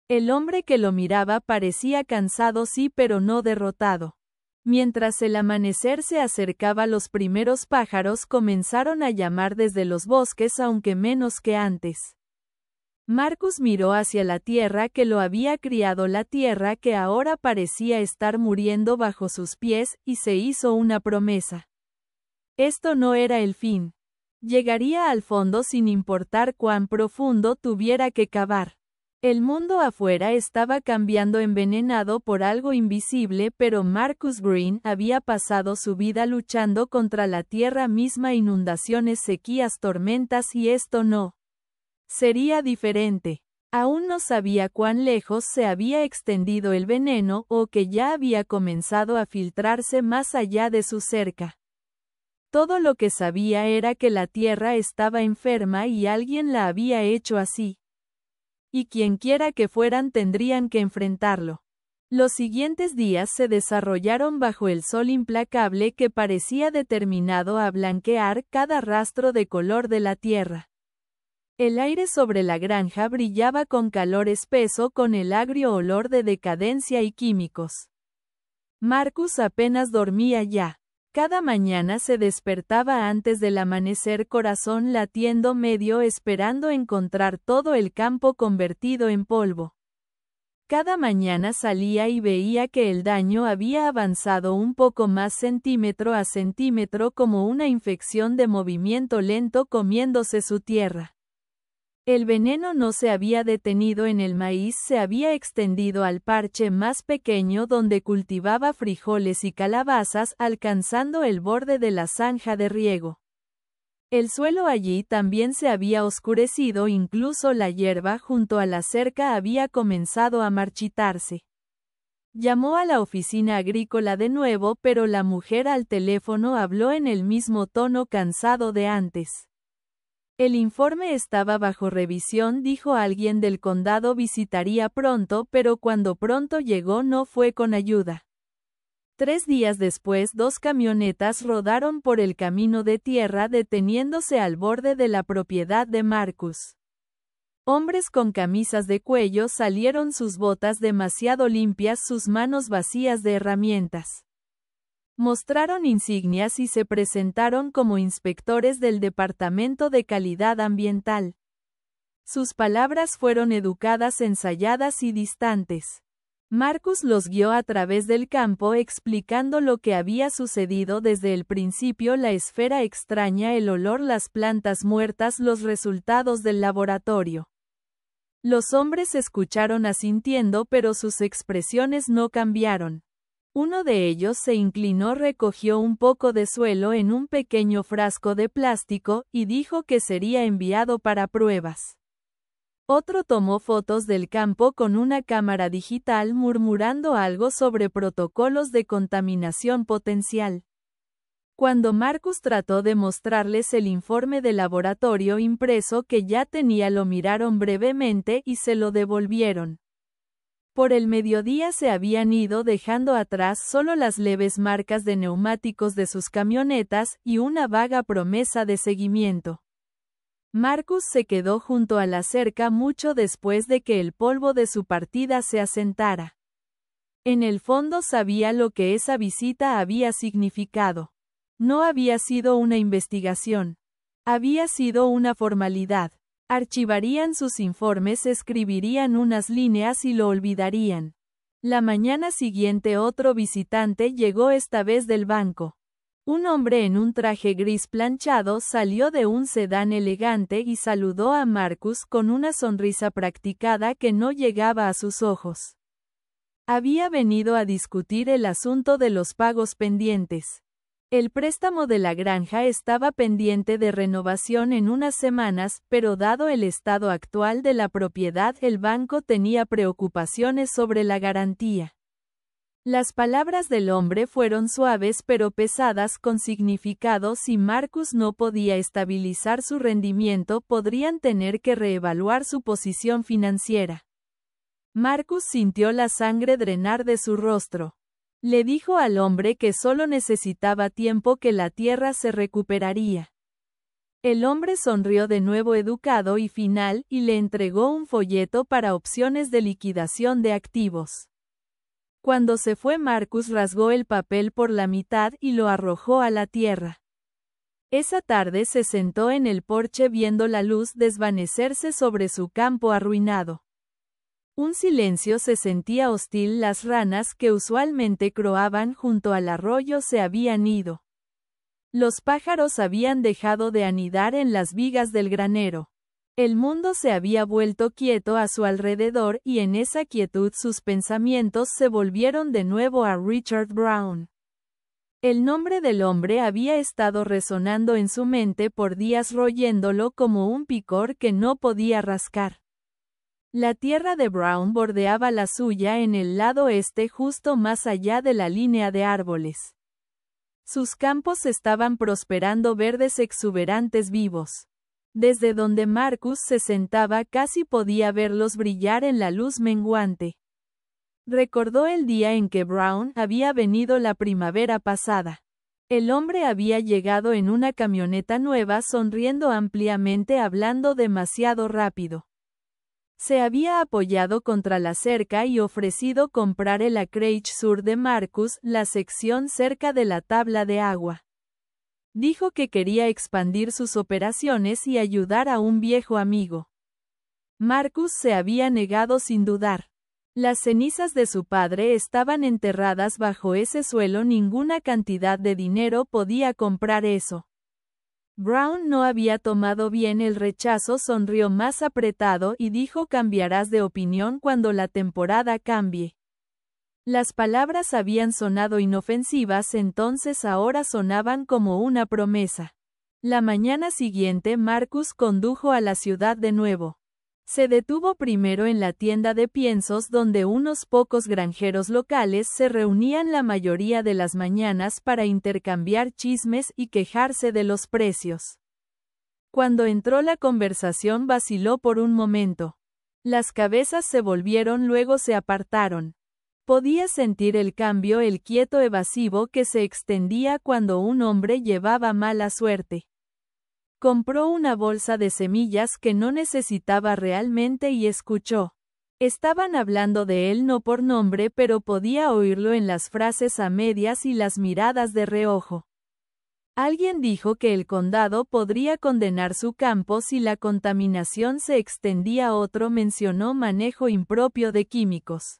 El hombre que lo miraba parecía cansado, sí, pero no derrotado. Mientras el amanecer se acercaba, los primeros pájaros comenzaron a llamar desde los bosques, aunque menos que antes. Marcus miró hacia la tierra que lo había criado, la tierra que ahora parecía estar muriendo bajo sus pies, y se hizo una promesa. Esto no era el fin. Llegaría al fondo sin importar cuán profundo tuviera que cavar. El mundo afuera estaba cambiando, envenenado por algo invisible, pero Marcus Green había pasado su vida luchando contra la tierra misma, inundaciones, sequías, tormentas, y esto no sería diferente. Aún no sabía cuán lejos se había extendido el veneno, o que ya había comenzado a filtrarse más allá de su cerca. Todo lo que sabía era que la tierra estaba enferma y alguien la había hecho así. Y quienquiera que fueran tendrían que enfrentarlo. Los siguientes días se desarrollaron bajo el sol implacable que parecía determinado a blanquear cada rastro de color de la tierra. El aire sobre la granja brillaba con calor espeso, con el agrio olor de decadencia y químicos. Marcus apenas dormía ya. Cada mañana se despertaba antes del amanecer, corazón latiendo, medio esperando encontrar todo el campo convertido en polvo. Cada mañana salía y veía que el daño había avanzado un poco más, centímetro a centímetro, como una infección de movimiento lento comiéndose su tierra. El veneno no se había detenido en el maíz, se había extendido al parche más pequeño donde cultivaba frijoles y calabazas, alcanzando el borde de la zanja de riego. El suelo allí también se había oscurecido, incluso la hierba junto a la cerca había comenzado a marchitarse. Llamó a la oficina agrícola de nuevo, pero la mujer al teléfono habló en el mismo tono cansado de antes. El informe estaba bajo revisión, dijo alguien del condado, visitaría pronto, pero cuando pronto llegó no fue con ayuda. 3 días después, 2 camionetas rodaron por el camino de tierra deteniéndose al borde de la propiedad de Marcus. Hombres con camisas de cuello salieron, sus botas demasiado limpias, sus manos vacías de herramientas. Mostraron insignias y se presentaron como inspectores del Departamento de Calidad Ambiental. Sus palabras fueron educadas, ensayadas y distantes. Marcus los guió a través del campo explicando lo que había sucedido desde el principio: la esfera extraña, el olor, las plantas muertas, los resultados del laboratorio. Los hombres escucharon asintiendo, pero sus expresiones no cambiaron. Uno de ellos se inclinó, recogió un poco de suelo en un pequeño frasco de plástico, y dijo que sería enviado para pruebas. Otro tomó fotos del campo con una cámara digital, murmurando algo sobre protocolos de contaminación potencial. Cuando Marcus trató de mostrarles el informe de laboratorio impreso que ya tenía, lo miraron brevemente y se lo devolvieron. Por el mediodía se habían ido, dejando atrás solo las leves marcas de neumáticos de sus camionetas y una vaga promesa de seguimiento. Marcus se quedó junto a la cerca mucho después de que el polvo de su partida se asentara. En el fondo sabía lo que esa visita había significado. No había sido una investigación. Había sido una formalidad. Archivarían sus informes, escribirían unas líneas y lo olvidarían. La mañana siguiente otro visitante llegó, esta vez del banco. Un hombre en un traje gris planchado salió de un sedán elegante y saludó a Marcus con una sonrisa practicada que no llegaba a sus ojos. Había venido a discutir el asunto de los pagos pendientes. El préstamo de la granja estaba pendiente de renovación en unas semanas, pero dado el estado actual de la propiedad, el banco tenía preocupaciones sobre la garantía. Las palabras del hombre fueron suaves pero pesadas, con significado. Si Marcus no podía estabilizar su rendimiento, podrían tener que reevaluar su posición financiera. Marcus sintió la sangre drenar de su rostro. Le dijo al hombre que solo necesitaba tiempo, que la tierra se recuperaría. El hombre sonrió de nuevo, educado y final, y le entregó un folleto para opciones de liquidación de activos. Cuando se fue, Marcus rasgó el papel por la mitad y lo arrojó a la tierra. Esa tarde se sentó en el porche viendo la luz desvanecerse sobre su campo arruinado. Un silencio se sentía hostil, las ranas que usualmente croaban junto al arroyo se habían ido. Los pájaros habían dejado de anidar en las vigas del granero. El mundo se había vuelto quieto a su alrededor, y en esa quietud sus pensamientos se volvieron de nuevo a Richard Brown. El nombre del hombre había estado resonando en su mente por días, royéndolo como un picor que no podía rascar. La tierra de Brown bordeaba la suya en el lado este, justo más allá de la línea de árboles. Sus campos estaban prosperando, verdes exuberantes, vivos. Desde donde Marcus se sentaba casi podía verlos brillar en la luz menguante. Recordó el día en que Brown había venido la primavera pasada. El hombre había llegado en una camioneta nueva, sonriendo ampliamente, hablando demasiado rápido. Se había apoyado contra la cerca y ofrecido comprar el acreage sur de Marcus, la sección cerca de la tabla de agua. Dijo que quería expandir sus operaciones y ayudar a un viejo amigo. Marcus se había negado sin dudar. Las cenizas de su padre estaban enterradas bajo ese suelo, ninguna cantidad de dinero podía comprar eso. Brown no había tomado bien el rechazo, sonrió más apretado y dijo: cambiarás de opinión cuando la temporada cambie. Las palabras habían sonado inofensivas entonces, ahora sonaban como una promesa. La mañana siguiente Marcus condujo a la ciudad de nuevo. Se detuvo primero en la tienda de piensos donde unos pocos granjeros locales se reunían la mayoría de las mañanas para intercambiar chismes y quejarse de los precios. Cuando entró la conversación vaciló por un momento. Las cabezas se volvieron, luego se apartaron. Podía sentir el cambio, el quieto evasivo que se extendía cuando un hombre llevaba mala suerte. Compró una bolsa de semillas que no necesitaba realmente y escuchó. Estaban hablando de él no por nombre, pero podía oírlo en las frases a medias y las miradas de reojo. Alguien dijo que el condado podría condenar su campo si la contaminación se extendía. Otro mencionó manejo impropio de químicos.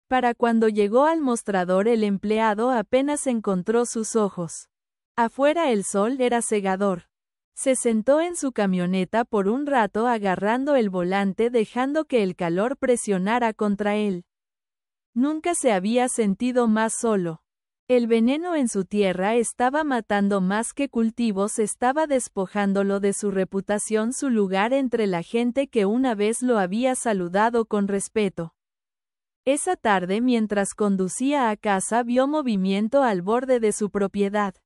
Para cuando llegó al mostrador el empleado apenas encontró sus ojos. Afuera el sol era cegador. Se sentó en su camioneta por un rato agarrando el volante dejando que el calor presionara contra él. Nunca se había sentido más solo. El veneno en su tierra estaba matando más que cultivos, estaba despojándolo de su reputación, su lugar entre la gente que una vez lo había saludado con respeto. Esa tarde mientras conducía a casa vio movimiento al borde de su propiedad.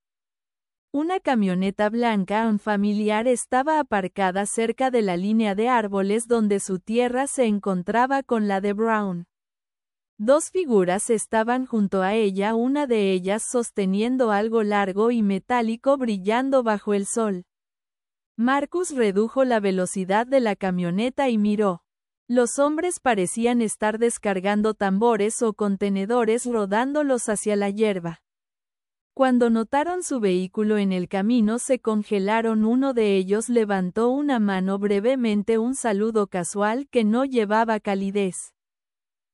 Una camioneta blanca familiar estaba aparcada cerca de la línea de árboles donde su tierra se encontraba con la de Brown. Dos figuras estaban junto a ella, una de ellas sosteniendo algo largo y metálico brillando bajo el sol. Marcus redujo la velocidad de la camioneta y miró. Los hombres parecían estar descargando tambores o contenedores rodándolos hacia la hierba. Cuando notaron su vehículo en el camino se congelaron. Uno de ellos levantó una mano brevemente, un saludo casual que no llevaba calidez.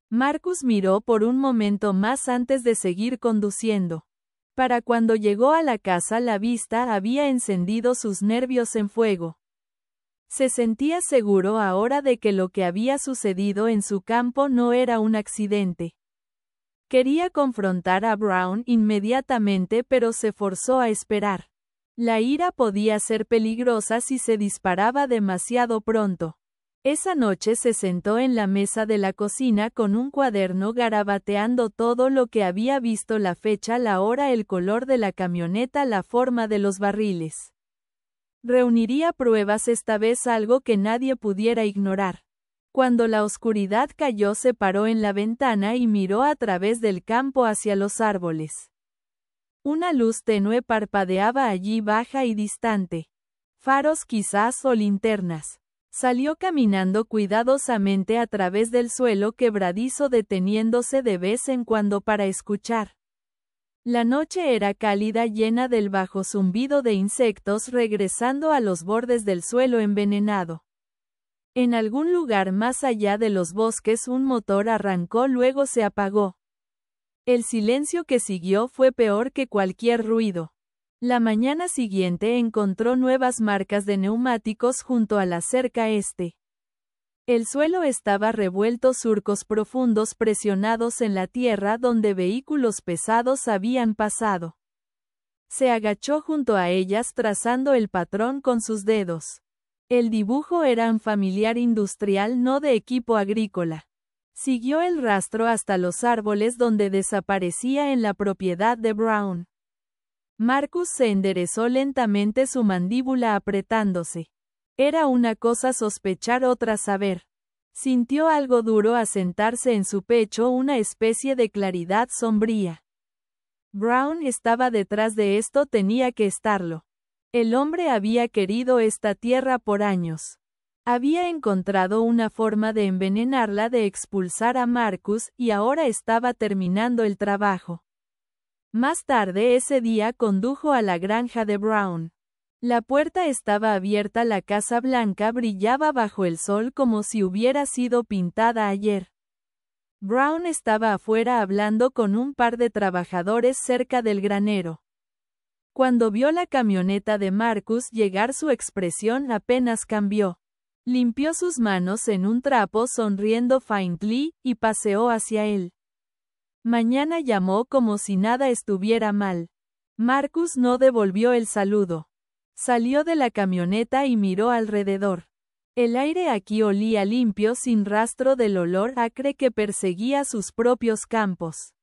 Marcus miró por un momento más antes de seguir conduciendo. Para cuando llegó a la casa la vista había encendido sus nervios en fuego. Se sentía seguro ahora de que lo que había sucedido en su campo no era un accidente. Quería confrontar a Brown inmediatamente, pero se forzó a esperar. La ira podía ser peligrosa si se disparaba demasiado pronto. Esa noche se sentó en la mesa de la cocina con un cuaderno garabateando todo lo que había visto: la fecha, la hora, el color de la camioneta, la forma de los barriles. Reuniría pruebas, esta vez algo que nadie pudiera ignorar. Cuando la oscuridad cayó se paró en la ventana y miró a través del campo hacia los árboles. Una luz tenue parpadeaba allí, baja y distante. Faros quizás o linternas. Salió caminando cuidadosamente a través del suelo quebradizo, deteniéndose de vez en cuando para escuchar. La noche era cálida, llena del bajo zumbido de insectos regresando a los bordes del suelo envenenado. En algún lugar más allá de los bosques un motor arrancó, luego se apagó. El silencio que siguió fue peor que cualquier ruido. La mañana siguiente encontró nuevas marcas de neumáticos junto a la cerca este. El suelo estaba revuelto, surcos profundos presionados en la tierra donde vehículos pesados habían pasado. Se agachó junto a ellas trazando el patrón con sus dedos. El dibujo era un familiar, industrial, no de equipo agrícola. Siguió el rastro hasta los árboles donde desaparecía en la propiedad de Brown. Marcus se enderezó lentamente, su mandíbula apretándose. Era una cosa sospechar, otra saber. Sintió algo duro asentarse en su pecho, una especie de claridad sombría. Brown estaba detrás de esto, tenía que estarlo. El hombre había querido esta tierra por años. Había encontrado una forma de envenenarla, de expulsar a Marcus, y ahora estaba terminando el trabajo. Más tarde ese día condujo a la granja de Brown. La puerta estaba abierta, la Casa Blanca brillaba bajo el sol como si hubiera sido pintada ayer. Brown estaba afuera hablando con un par de trabajadores cerca del granero. Cuando vio la camioneta de Marcus llegar, su expresión apenas cambió. Limpió sus manos en un trapo sonriendo faintly, y paseó hacia él. Mañana llamó como si nada estuviera mal. Marcus no devolvió el saludo. Salió de la camioneta y miró alrededor. El aire aquí olía limpio sin rastro del olor acre que perseguía sus propios campos.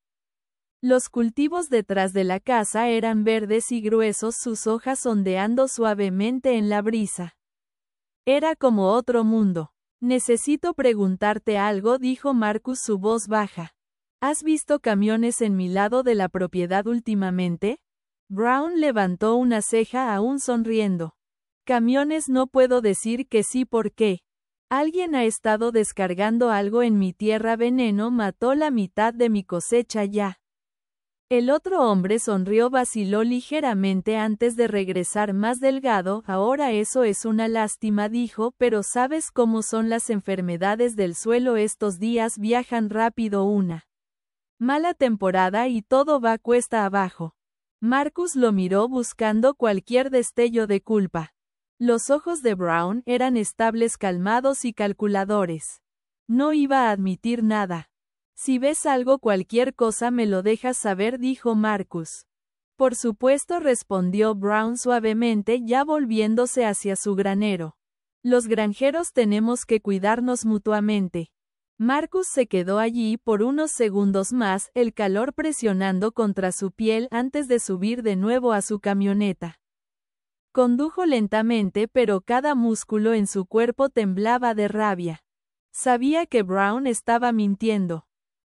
Los cultivos detrás de la casa eran verdes y gruesos, sus hojas ondeando suavemente en la brisa. Era como otro mundo. Necesito preguntarte algo, dijo Marcus, su voz baja. ¿Has visto camiones en mi lado de la propiedad últimamente? Brown levantó una ceja aún sonriendo. Camiones, no puedo decir que sí, porque alguien ha estado descargando algo en mi tierra. Veneno mató la mitad de mi cosecha ya. El otro hombre sonrió, vaciló ligeramente antes de regresar más delgado. Ahora eso es una lástima, dijo, pero ¿sabes cómo son las enfermedades del suelo estos días? Viajan rápido, una mala temporada y todo va cuesta abajo. Marcus lo miró buscando cualquier destello de culpa. Los ojos de Brown eran estables, calmados y calculadores. No iba a admitir nada. Si ves algo, cualquier cosa, me lo dejas saber, dijo Marcus. Por supuesto, respondió Brown suavemente, ya volviéndose hacia su granero. Los granjeros tenemos que cuidarnos mutuamente. Marcus se quedó allí por unos segundos más, el calor presionando contra su piel antes de subir de nuevo a su camioneta. Condujo lentamente, pero cada músculo en su cuerpo temblaba de rabia. Sabía que Brown estaba mintiendo.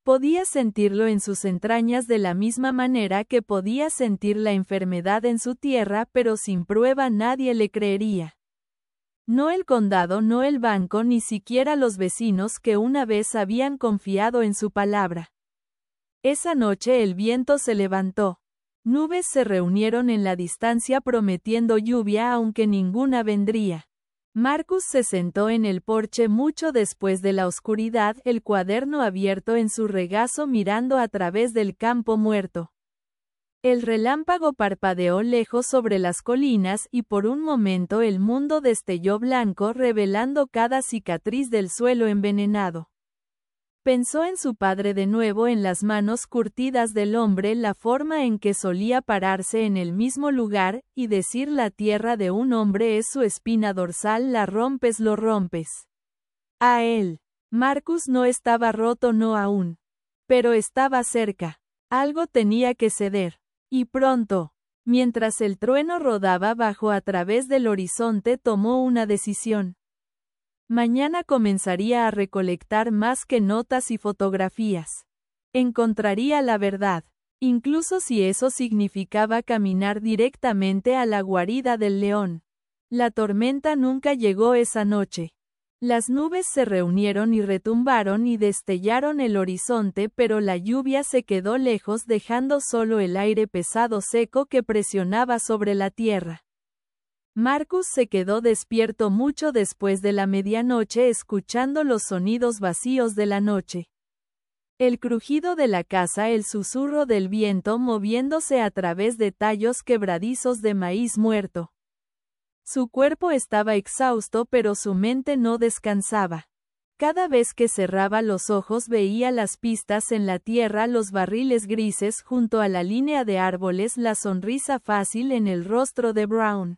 Podía sentirlo en sus entrañas de la misma manera que podía sentir la enfermedad en su tierra, pero sin prueba nadie le creería. No el condado, no el banco, ni siquiera los vecinos que una vez habían confiado en su palabra. Esa noche el viento se levantó. Nubes se reunieron en la distancia prometiendo lluvia, aunque ninguna vendría. Marcus se sentó en el porche mucho después de la oscuridad, el cuaderno abierto en su regazo, mirando a través del campo muerto. El relámpago parpadeó lejos sobre las colinas y por un momento el mundo destelló blanco, revelando cada cicatriz del suelo envenenado. Pensó en su padre de nuevo, en las manos curtidas del hombre, la forma en que solía pararse en el mismo lugar, y decir: la tierra de un hombre es su espina dorsal, la rompes, lo rompes. A él. Marcus no estaba roto, no aún. Pero estaba cerca. Algo tenía que ceder. Y pronto. Mientras el trueno rodaba bajo a través del horizonte, tomó una decisión. Mañana comenzaría a recolectar más que notas y fotografías. Encontraría la verdad, incluso si eso significaba caminar directamente a la guarida del león. La tormenta nunca llegó esa noche. Las nubes se reunieron y retumbaron y destellaron el horizonte, pero la lluvia se quedó lejos, dejando solo el aire pesado seco que presionaba sobre la tierra. Marcus se quedó despierto mucho después de la medianoche, escuchando los sonidos vacíos de la noche. El crujido de la casa, el susurro del viento moviéndose a través de tallos quebradizos de maíz muerto. Su cuerpo estaba exhausto, pero su mente no descansaba. Cada vez que cerraba los ojos veía las pistas en la tierra, los barriles grises junto a la línea de árboles, la sonrisa fácil en el rostro de Brown.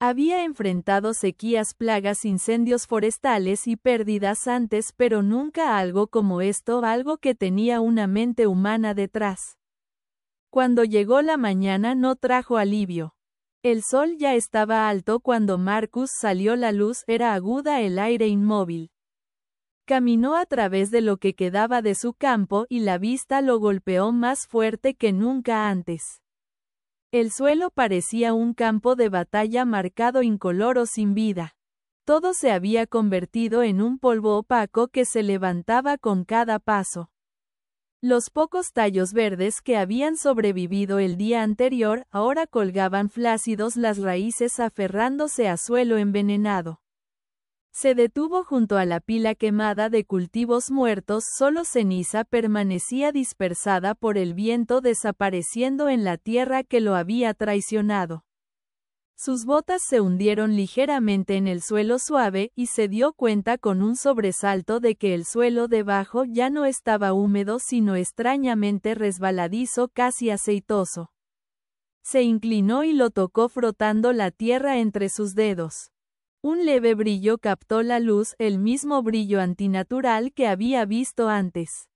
Había enfrentado sequías, plagas, incendios forestales y pérdidas antes, pero nunca algo como esto, algo que tenía una mente humana detrás. Cuando llegó la mañana no trajo alivio. El sol ya estaba alto cuando Marcus salió, la luz era aguda, el aire inmóvil. Caminó a través de lo que quedaba de su campo y la vista lo golpeó más fuerte que nunca antes. El suelo parecía un campo de batalla marcado, incoloro, sin vida. Todo se había convertido en un polvo opaco que se levantaba con cada paso. Los pocos tallos verdes que habían sobrevivido el día anterior ahora colgaban flácidos, las raíces aferrándose a suelo envenenado. Se detuvo junto a la pila quemada de cultivos muertos, solo ceniza permanecía dispersada por el viento, desapareciendo en la tierra que lo había traicionado. Sus botas se hundieron ligeramente en el suelo suave, y se dio cuenta con un sobresalto de que el suelo debajo ya no estaba húmedo, sino extrañamente resbaladizo, casi aceitoso. Se inclinó y lo tocó frotando la tierra entre sus dedos. Un leve brillo captó la luz, el mismo brillo antinatural que había visto antes.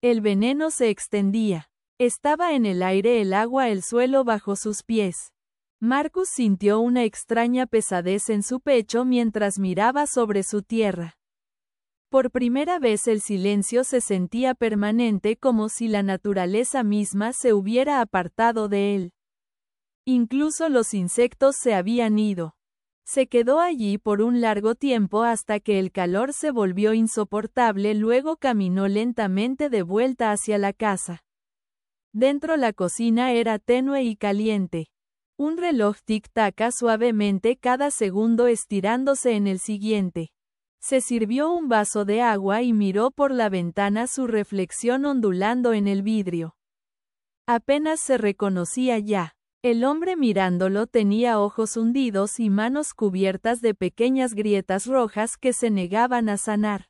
El veneno se extendía. Estaba en el aire, el agua, el suelo bajo sus pies. Marcus sintió una extraña pesadez en su pecho mientras miraba sobre su tierra. Por primera vez el silencio se sentía permanente, como si la naturaleza misma se hubiera apartado de él. Incluso los insectos se habían ido. Se quedó allí por un largo tiempo hasta que el calor se volvió insoportable, luego caminó lentamente de vuelta hacia la casa. Dentro la cocina era tenue y caliente. Un reloj tic-taca suavemente cada segundo estirándose en el siguiente. Se sirvió un vaso de agua y miró por la ventana su reflexión ondulando en el vidrio. Apenas se reconocía ya. El hombre mirándolo tenía ojos hundidos y manos cubiertas de pequeñas grietas rojas que se negaban a sanar.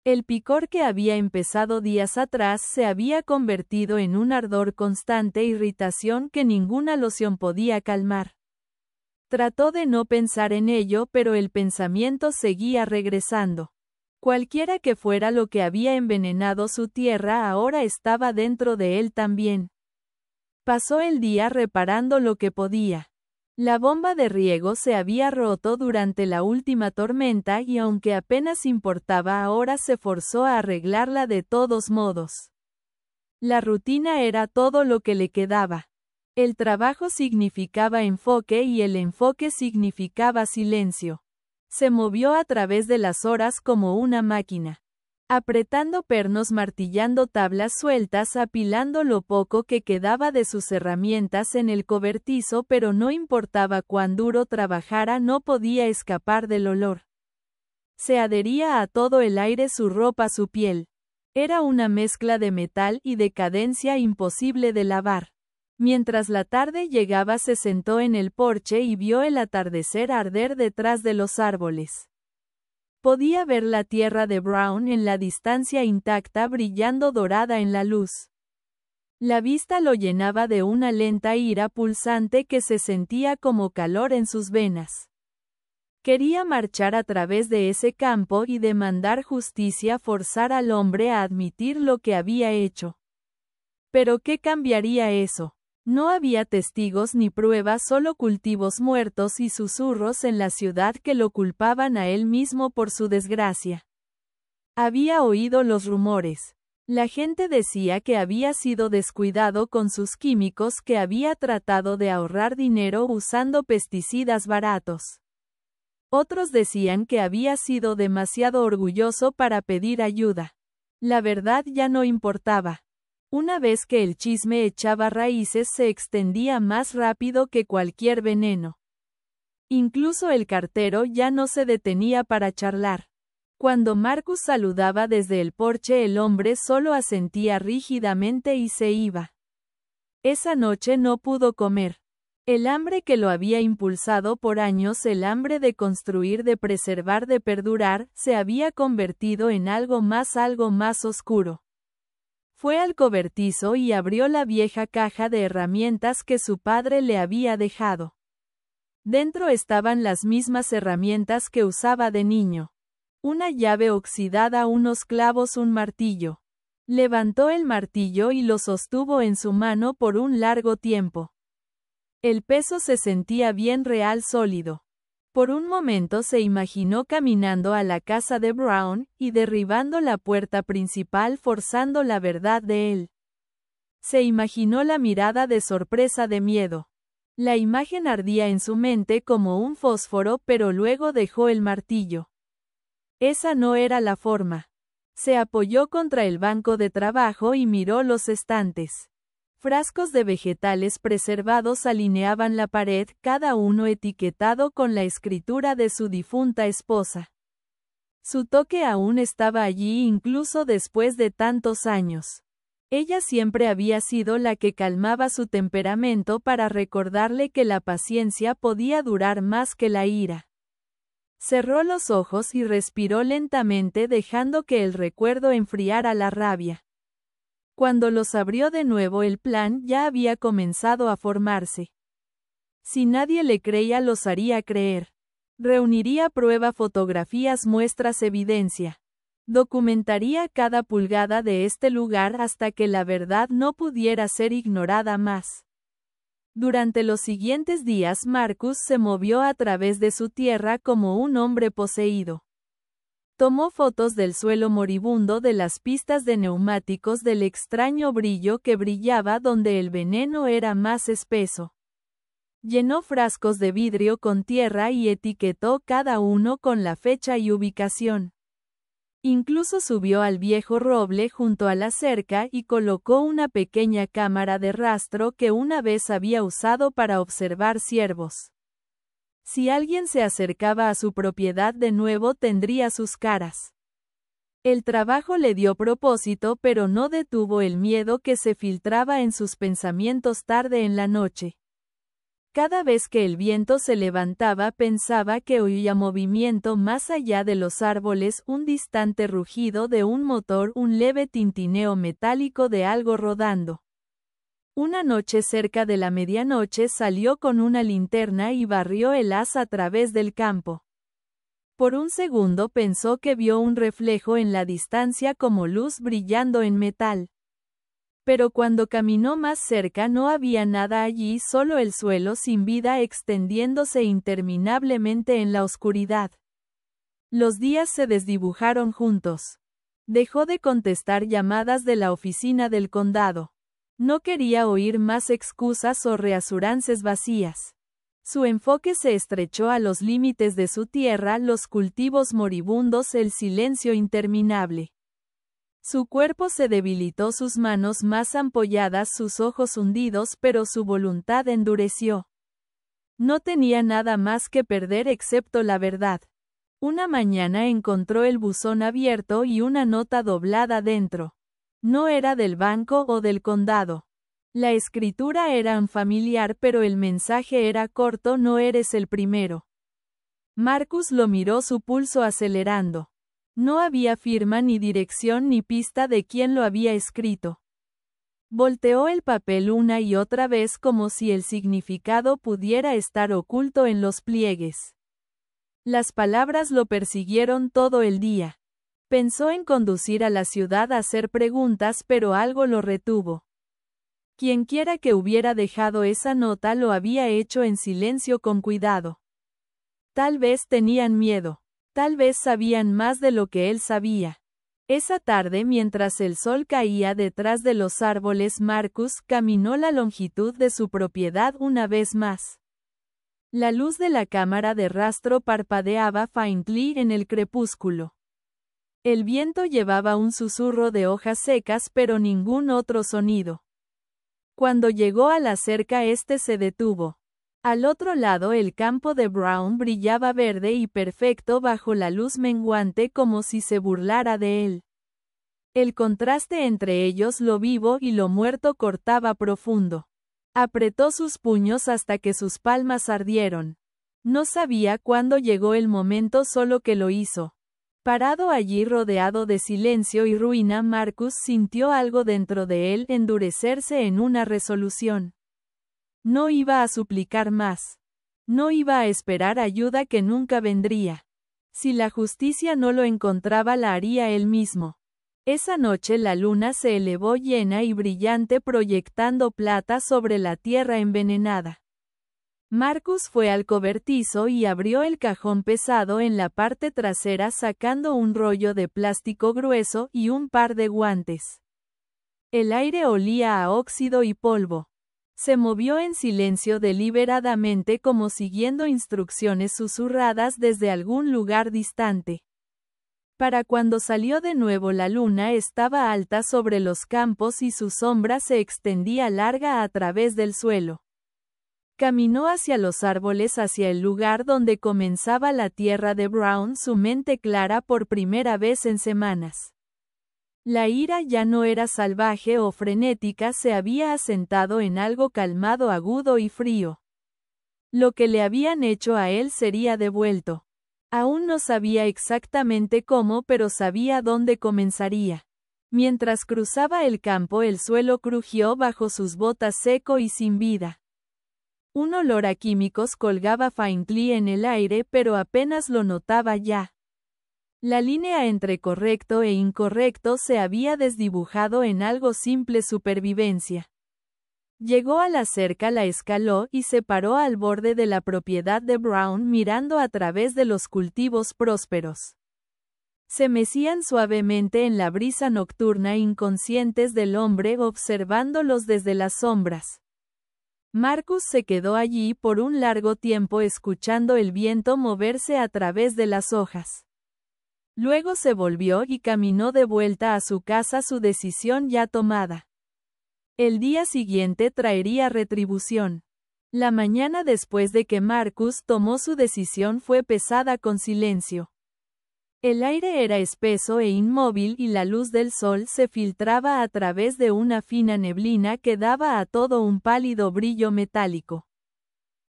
El picor que había empezado días atrás se había convertido en un ardor constante, irritación que ninguna loción podía calmar. Trató de no pensar en ello, pero el pensamiento seguía regresando. Cualquiera que fuera lo que había envenenado su tierra ahora estaba dentro de él también. Pasó el día reparando lo que podía. La bomba de riego se había roto durante la última tormenta y aunque apenas importaba ahora se forzó a arreglarla de todos modos. La rutina era todo lo que le quedaba. El trabajo significaba enfoque y el enfoque significaba silencio. Se movió a través de las horas como una máquina. Apretando pernos, martillando tablas sueltas, apilando lo poco que quedaba de sus herramientas en el cobertizo, pero no importaba cuán duro trabajara, no podía escapar del olor. Se adhería a todo el aire, su ropa, su piel. Era una mezcla de metal y decadencia imposible de lavar. Mientras la tarde llegaba, se sentó en el porche y vio el atardecer arder detrás de los árboles. Podía ver la tierra de Brown en la distancia intacta, brillando dorada en la luz. La vista lo llenaba de una lenta ira pulsante que se sentía como calor en sus venas. Quería marchar a través de ese campo y demandar justicia, forzar al hombre a admitir lo que había hecho. Pero ¿qué cambiaría eso? No había testigos ni pruebas, solo cultivos muertos y susurros en la ciudad que lo culpaban a él mismo por su desgracia. Había oído los rumores. La gente decía que había sido descuidado con sus químicos, que había tratado de ahorrar dinero usando pesticidas baratos. Otros decían que había sido demasiado orgulloso para pedir ayuda. La verdad ya no importaba. Una vez que el chisme echaba raíces, se extendía más rápido que cualquier veneno. Incluso el cartero ya no se detenía para charlar. Cuando Marcus saludaba desde el porche, el hombre solo asentía rígidamente y se iba. Esa noche no pudo comer. El hambre que lo había impulsado por años, el hambre de construir, de preservar, de perdurar, se había convertido en algo más oscuro. Fue al cobertizo y abrió la vieja caja de herramientas que su padre le había dejado. Dentro estaban las mismas herramientas que usaba de niño. Una llave oxidada, unos clavos, un martillo. Levantó el martillo y lo sostuvo en su mano por un largo tiempo. El peso se sentía bien real, sólido. Por un momento se imaginó caminando a la casa de Brown, y derribando la puerta principal, forzando la verdad de él. Se imaginó la mirada de sorpresa, de miedo. La imagen ardía en su mente como un fósforo, pero luego dejó el martillo. Esa no era la forma. Se apoyó contra el banco de trabajo y miró los estantes. Frascos de vegetales preservados alineaban la pared, cada uno etiquetado con la escritura de su difunta esposa. Su toque aún estaba allí incluso después de tantos años. Ella siempre había sido la que calmaba su temperamento para recordarle que la paciencia podía durar más que la ira. Cerró los ojos y respiró lentamente, dejando que el recuerdo enfriara la rabia. Cuando los abrió de nuevo el plan ya había comenzado a formarse. Si nadie le creía los haría creer. Reuniría prueba, fotografías, muestras, evidencia. Documentaría cada pulgada de este lugar hasta que la verdad no pudiera ser ignorada más. Durante los siguientes días Marcus se movió a través de su tierra como un hombre poseído. Tomó fotos del suelo moribundo, de las pistas de neumáticos, del extraño brillo que brillaba donde el veneno era más espeso. Llenó frascos de vidrio con tierra y etiquetó cada uno con la fecha y ubicación. Incluso subió al viejo roble junto a la cerca y colocó una pequeña cámara de rastro que una vez había usado para observar ciervos. Si alguien se acercaba a su propiedad de nuevo tendría sus caras. El trabajo le dio propósito, pero no detuvo el miedo que se filtraba en sus pensamientos tarde en la noche. Cada vez que el viento se levantaba pensaba que oía movimiento más allá de los árboles, un distante rugido de un motor, un leve tintineo metálico de algo rodando. Una noche cerca de la medianoche salió con una linterna y barrió el haz a través del campo. Por un segundo pensó que vio un reflejo en la distancia como luz brillando en metal. Pero cuando caminó más cerca no había nada allí, solo el suelo sin vida extendiéndose interminablemente en la oscuridad. Los días se desdibujaron juntos. Dejó de contestar llamadas de la oficina del condado. No quería oír más excusas o reassurances vacías. Su enfoque se estrechó a los límites de su tierra, los cultivos moribundos, el silencio interminable. Su cuerpo se debilitó, sus manos más ampolladas, sus ojos hundidos, pero su voluntad endureció. No tenía nada más que perder excepto la verdad. Una mañana encontró el buzón abierto y una nota doblada dentro. No era del banco o del condado. La escritura era familiar, pero el mensaje era corto: no eres el primero. Marcus lo miró, su pulso acelerando. No había firma, ni dirección, ni pista de quién lo había escrito. Volteó el papel una y otra vez como si el significado pudiera estar oculto en los pliegues. Las palabras lo persiguieron todo el día. Pensó en conducir a la ciudad a hacer preguntas, pero algo lo retuvo. Quienquiera que hubiera dejado esa nota lo había hecho en silencio, con cuidado. Tal vez tenían miedo. Tal vez sabían más de lo que él sabía. Esa tarde, mientras el sol caía detrás de los árboles, Marcus caminó la longitud de su propiedad una vez más. La luz de la cámara de rastro parpadeaba faintly en el crepúsculo. El viento llevaba un susurro de hojas secas, pero ningún otro sonido. Cuando llegó a la cerca, este se detuvo. Al otro lado el campo de Brown brillaba verde y perfecto bajo la luz menguante, como si se burlara de él. El contraste entre ellos, lo vivo y lo muerto, cortaba profundo. Apretó sus puños hasta que sus palmas ardieron. No sabía cuándo llegó el momento, solo que lo hizo. Parado allí rodeado de silencio y ruina, Marcus sintió algo dentro de él endurecerse en una resolución. No iba a suplicar más. No iba a esperar ayuda que nunca vendría. Si la justicia no lo encontraba, la haría él mismo. Esa noche la luna se elevó llena y brillante, proyectando plata sobre la tierra envenenada. Marcus fue al cobertizo y abrió el cajón pesado en la parte trasera, sacando un rollo de plástico grueso y un par de guantes. El aire olía a óxido y polvo. Se movió en silencio deliberadamente, como siguiendo instrucciones susurradas desde algún lugar distante. Para cuando salió de nuevo, la luna estaba alta sobre los campos y su sombra se extendía larga a través del suelo. Caminó hacia los árboles, hacia el lugar donde comenzaba la tierra de Brown, su mente clara por primera vez en semanas. La ira ya no era salvaje o frenética, se había asentado en algo calmado, agudo y frío. Lo que le habían hecho a él sería devuelto. Aún no sabía exactamente cómo, pero sabía dónde comenzaría. Mientras cruzaba el campo, el suelo crujió bajo sus botas, seco y sin vida. Un olor a químicos colgaba faintly en el aire, pero apenas lo notaba ya. La línea entre correcto e incorrecto se había desdibujado en algo simple: supervivencia. Llegó a la cerca, la escaló y se paró al borde de la propiedad de Brown, mirando a través de los cultivos prósperos. Se mecían suavemente en la brisa nocturna, inconscientes del hombre, observándolos desde las sombras. Marcus se quedó allí por un largo tiempo, escuchando el viento moverse a través de las hojas. Luego se volvió y caminó de vuelta a su casa, su decisión ya tomada. El día siguiente traería retribución. La mañana después de que Marcus tomó su decisión fue pesada, con silencio. El aire era espeso e inmóvil y la luz del sol se filtraba a través de una fina neblina que daba a todo un pálido brillo metálico.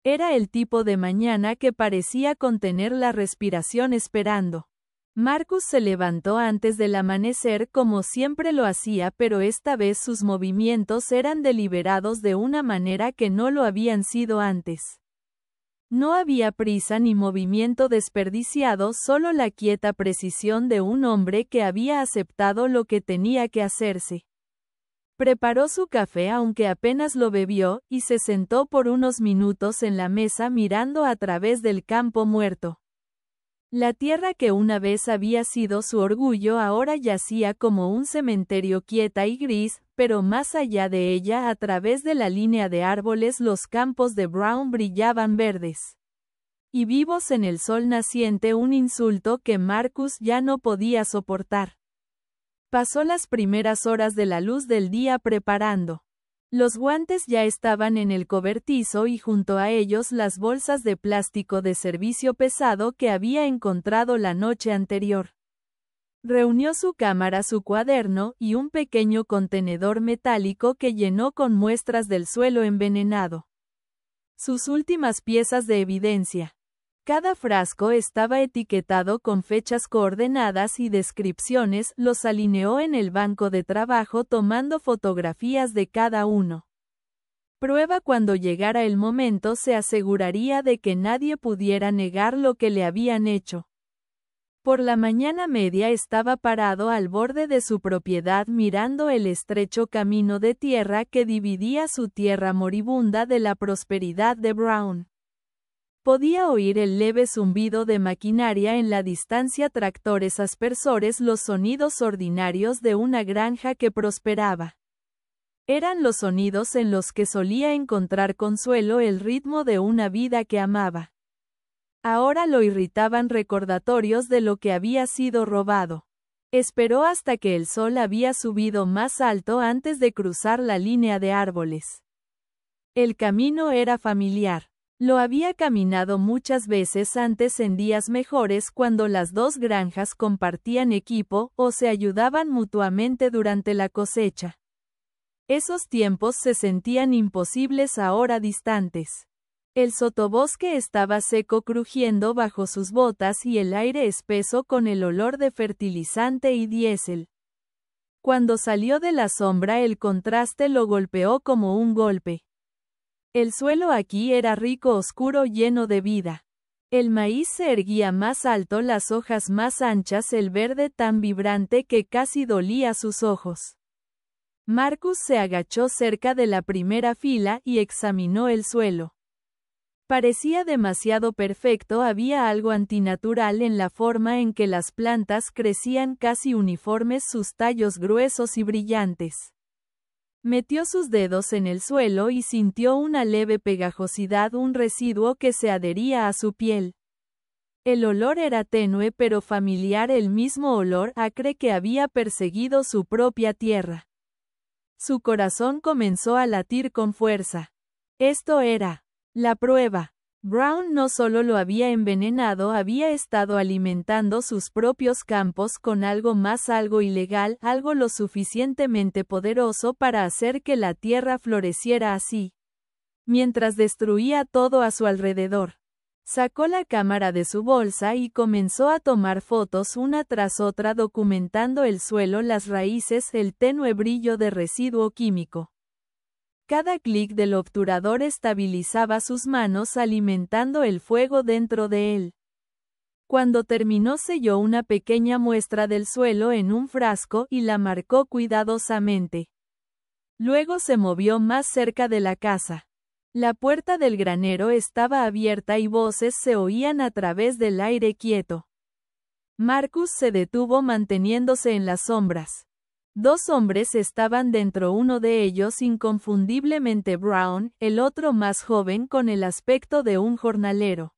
Era el tipo de mañana que parecía contener la respiración esperando. Marcus se levantó antes del amanecer como siempre lo hacía, pero esta vez sus movimientos eran deliberados de una manera que no lo habían sido antes. No había prisa ni movimiento desperdiciado, solo la quieta precisión de un hombre que había aceptado lo que tenía que hacerse. Preparó su café aunque apenas lo bebió, y se sentó por unos minutos en la mesa mirando a través del campo muerto. La tierra que una vez había sido su orgullo ahora yacía como un cementerio, quieta y gris, pero más allá de ella, a través de la línea de árboles, los campos de Brown brillaban verdes y vivos en el sol naciente, un insulto que Marcus ya no podía soportar. Pasó las primeras horas de la luz del día preparando. Los guantes ya estaban en el cobertizo y junto a ellos las bolsas de plástico de servicio pesado que había encontrado la noche anterior. Reunió su cámara, su cuaderno y un pequeño contenedor metálico que llenó con muestras del suelo envenenado. Sus últimas piezas de evidencia. Cada frasco estaba etiquetado con fechas, coordenadas y descripciones. Los alineó en el banco de trabajo tomando fotografías de cada uno. Prueba: cuando llegara el momento se aseguraría de que nadie pudiera negar lo que le habían hecho. Por la mañana media estaba parado al borde de su propiedad mirando el estrecho camino de tierra que dividía su tierra moribunda de la prosperidad de Brown. Podía oír el leve zumbido de maquinaria en la distancia, tractores, aspersores, los sonidos ordinarios de una granja que prosperaba. Eran los sonidos en los que solía encontrar consuelo, el ritmo de una vida que amaba. Ahora lo irritaban recordatorios de lo que había sido robado. Esperó hasta que el sol había subido más alto antes de cruzar la línea de árboles. El camino era familiar. Lo había caminado muchas veces antes, en días mejores, cuando las dos granjas compartían equipo o se ayudaban mutuamente durante la cosecha. Esos tiempos se sentían imposibles ahora, distantes. El sotobosque estaba seco, crujiendo bajo sus botas, y el aire espeso con el olor de fertilizante y diésel. Cuando salió de la sombra, el contraste lo golpeó como un golpe. El suelo aquí era rico, oscuro, lleno de vida. El maíz se erguía más alto, las hojas más anchas, el verde tan vibrante que casi dolía sus ojos. Marcus se agachó cerca de la primera fila y examinó el suelo. Parecía demasiado perfecto, había algo antinatural en la forma en que las plantas crecían, casi uniformes, sus tallos gruesos y brillantes. Metió sus dedos en el suelo y sintió una leve pegajosidad, un residuo que se adhería a su piel. El olor era tenue pero familiar, el mismo olor acre que había perseguido su propia tierra. Su corazón comenzó a latir con fuerza. Esto era la prueba. Brown no solo lo había envenenado, había estado alimentando sus propios campos con algo más, algo ilegal, algo lo suficientemente poderoso para hacer que la tierra floreciera así, mientras destruía todo a su alrededor. Sacó la cámara de su bolsa y comenzó a tomar fotos una tras otra documentando el suelo, las raíces, el tenue brillo de residuo químico. Cada clic del obturador estabilizaba sus manos alimentando el fuego dentro de él. Cuando terminó selló una pequeña muestra del suelo en un frasco y la marcó cuidadosamente. Luego se movió más cerca de la casa. La puerta del granero estaba abierta y voces se oían a través del aire quieto. Marcus se detuvo manteniéndose en las sombras. 2 hombres estaban dentro, uno de ellos inconfundiblemente Brown, el otro más joven con el aspecto de un jornalero.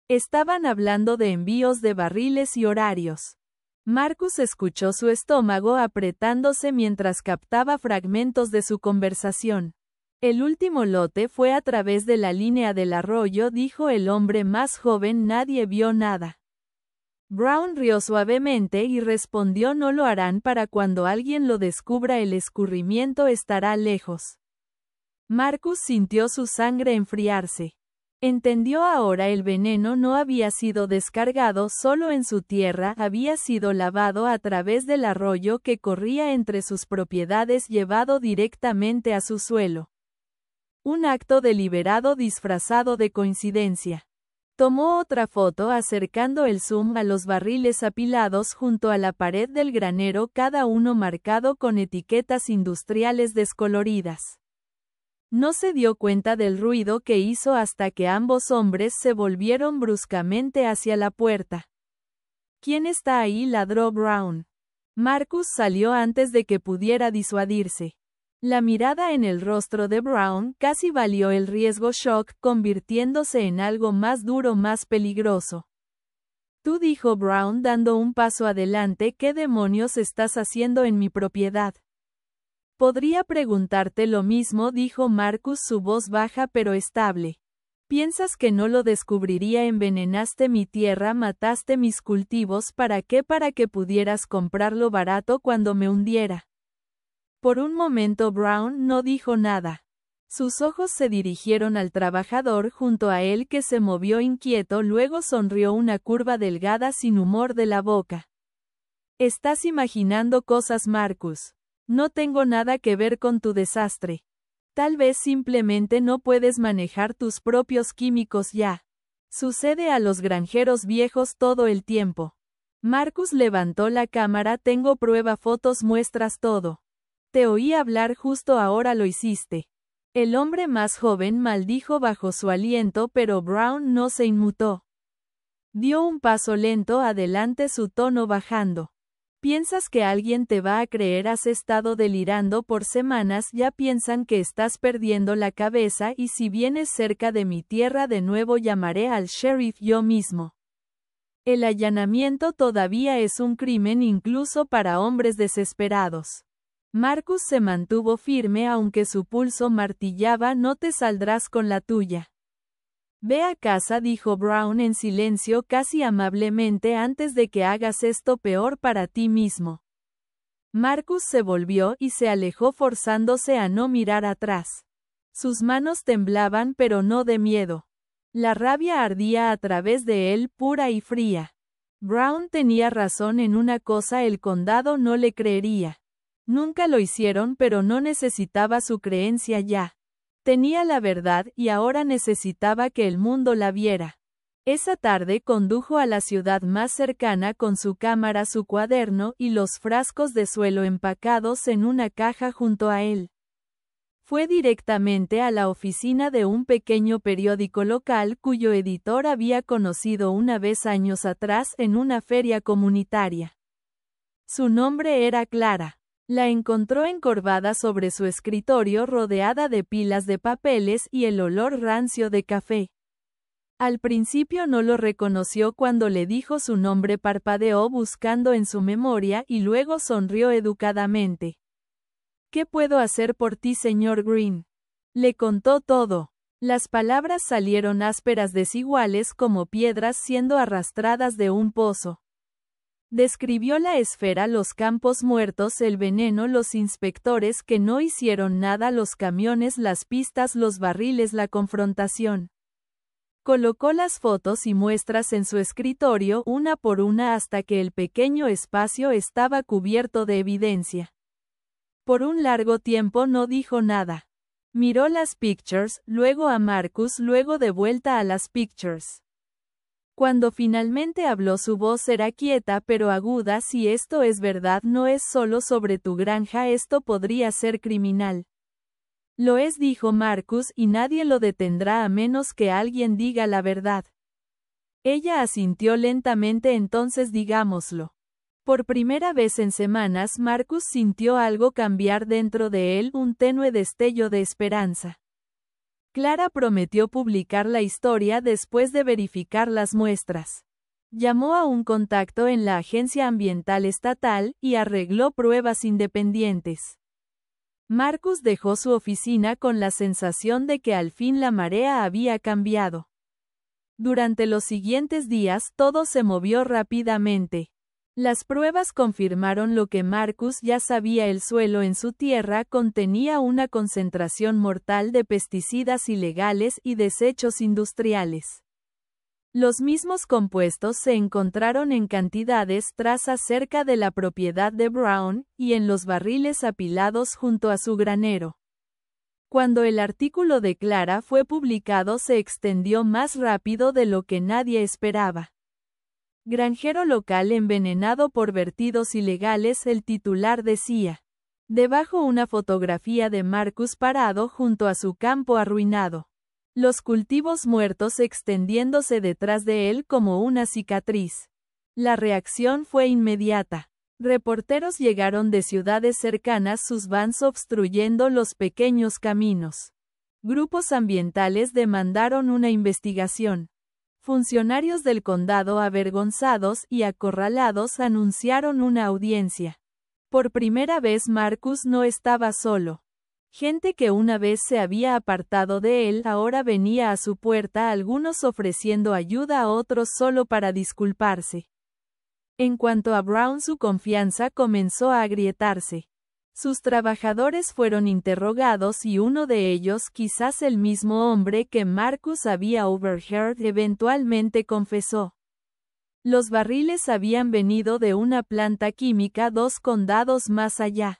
Estaban hablando de envíos de barriles y horarios. Marcus escuchó su estómago apretándose mientras captaba fragmentos de su conversación. El último lote fue a través de la línea del arroyo, dijo el hombre más joven. Nadie vio nada. Brown rió suavemente y respondió: no lo harán. Para cuando alguien lo descubra el escurrimiento estará lejos. Marcus sintió su sangre enfriarse. Entendió ahora: el veneno no había sido descargado solo en su tierra, había sido lavado a través del arroyo que corría entre sus propiedades, llevado directamente a su suelo. Un acto deliberado disfrazado de coincidencia. Tomó otra foto acercando el zoom a los barriles apilados junto a la pared del granero, cada uno marcado con etiquetas industriales descoloridas. No se dio cuenta del ruido que hizo hasta que ambos hombres se volvieron bruscamente hacia la puerta. ¿Quién está ahí?, ladró Brown. Marcus salió antes de que pudiera disuadirse. La mirada en el rostro de Brown casi valió el riesgo, shock convirtiéndose en algo más duro, más peligroso. Tú, dijo Brown dando un paso adelante, ¿qué demonios estás haciendo en mi propiedad? Podría preguntarte lo mismo, dijo Marcus, su voz baja pero estable. ¿Piensas que no lo descubriría? Envenenaste mi tierra, mataste mis cultivos, ¿para qué? Para que pudieras comprarlo barato cuando me hundiera. Por un momento Brown no dijo nada. Sus ojos se dirigieron al trabajador junto a él, que se movió inquieto, luego sonrió, una curva delgada sin humor de la boca. Estás imaginando cosas, Marcus. No tengo nada que ver con tu desastre. Tal vez simplemente no puedes manejar tus propios químicos ya. Sucede a los granjeros viejos todo el tiempo. Marcus levantó la cámara. Tengo prueba, fotos, muestras, todo. Te oí hablar justo ahora, lo hiciste. El hombre más joven maldijo bajo su aliento, pero Brown no se inmutó. Dio un paso lento adelante, su tono bajando. ¿Piensas que alguien te va a creer? Has estado delirando por semanas, ya piensan que estás perdiendo la cabeza, y si vienes cerca de mi tierra de nuevo llamaré al sheriff yo mismo. El allanamiento todavía es un crimen, incluso para hombres desesperados. Marcus se mantuvo firme aunque su pulso martillaba. No te saldrás con la tuya. Ve a casa, dijo Brown en silencio, casi amablemente, antes de que hagas esto peor para ti mismo. Marcus se volvió y se alejó, forzándose a no mirar atrás. Sus manos temblaban, pero no de miedo. La rabia ardía a través de él, pura y fría. Brown tenía razón en una cosa: el condado no le creería. Nunca lo hicieron, pero no necesitaba su creencia ya. Tenía la verdad y ahora necesitaba que el mundo la viera. Esa tarde condujo a la ciudad más cercana con su cámara, su cuaderno y los frascos de suelo empacados en una caja junto a él. Fue directamente a la oficina de un pequeño periódico local cuyo editor había conocido una vez años atrás en una feria comunitaria. Su nombre era Clara. La encontró encorvada sobre su escritorio, rodeada de pilas de papeles y el olor rancio de café. Al principio no lo reconoció cuando le dijo su nombre, parpadeó buscando en su memoria y luego sonrió educadamente. ¿Qué puedo hacer por ti, señor Green? Le contó todo. Las palabras salieron ásperas, desiguales como piedras siendo arrastradas de un pozo. Describió la esfera, los campos muertos, el veneno, los inspectores que no hicieron nada, los camiones, las pistas, los barriles, la confrontación. Colocó las fotos y muestras en su escritorio una por una hasta que el pequeño espacio estaba cubierto de evidencia. Por un largo tiempo no dijo nada. Miró las pictures, luego a Marcus, luego de vuelta a las pictures. Cuando finalmente habló, su voz era quieta pero aguda. Si esto es verdad, no es solo sobre tu granja, esto podría ser criminal. Lo es, dijo Marcus, y nadie lo detendrá a menos que alguien diga la verdad. Ella asintió lentamente. Entonces digámoslo. Por primera vez en semanas, Marcus sintió algo cambiar dentro de él, un tenue destello de esperanza. Clara prometió publicar la historia después de verificar las muestras. Llamó a un contacto en la Agencia Ambiental Estatal y arregló pruebas independientes. Marcus dejó su oficina con la sensación de que al fin la marea había cambiado. Durante los siguientes días todo se movió rápidamente. Las pruebas confirmaron lo que Marcus ya sabía: el suelo en su tierra contenía una concentración mortal de pesticidas ilegales y desechos industriales. Los mismos compuestos se encontraron en cantidades trazas cerca de la propiedad de Brown, y en los barriles apilados junto a su granero. Cuando el artículo de Clara fue publicado, se extendió más rápido de lo que nadie esperaba. Granjero local envenenado por vertidos ilegales, el titular decía. Debajo una fotografía de Marcus parado junto a su campo arruinado. Los cultivos muertos extendiéndose detrás de él como una cicatriz. La reacción fue inmediata. Reporteros llegaron de ciudades cercanas, sus vans obstruyendo los pequeños caminos. Grupos ambientales demandaron una investigación. Funcionarios del condado, avergonzados y acorralados, anunciaron una audiencia. Por primera vez Marcus no estaba solo. Gente que una vez se había apartado de él ahora venía a su puerta, algunos ofreciendo ayuda, a otros solo para disculparse. En cuanto a Brown, su confianza comenzó a agrietarse. Sus trabajadores fueron interrogados y uno de ellos, quizás el mismo hombre que Marcus había overheard, eventualmente confesó. Los barriles habían venido de una planta química 2 condados más allá.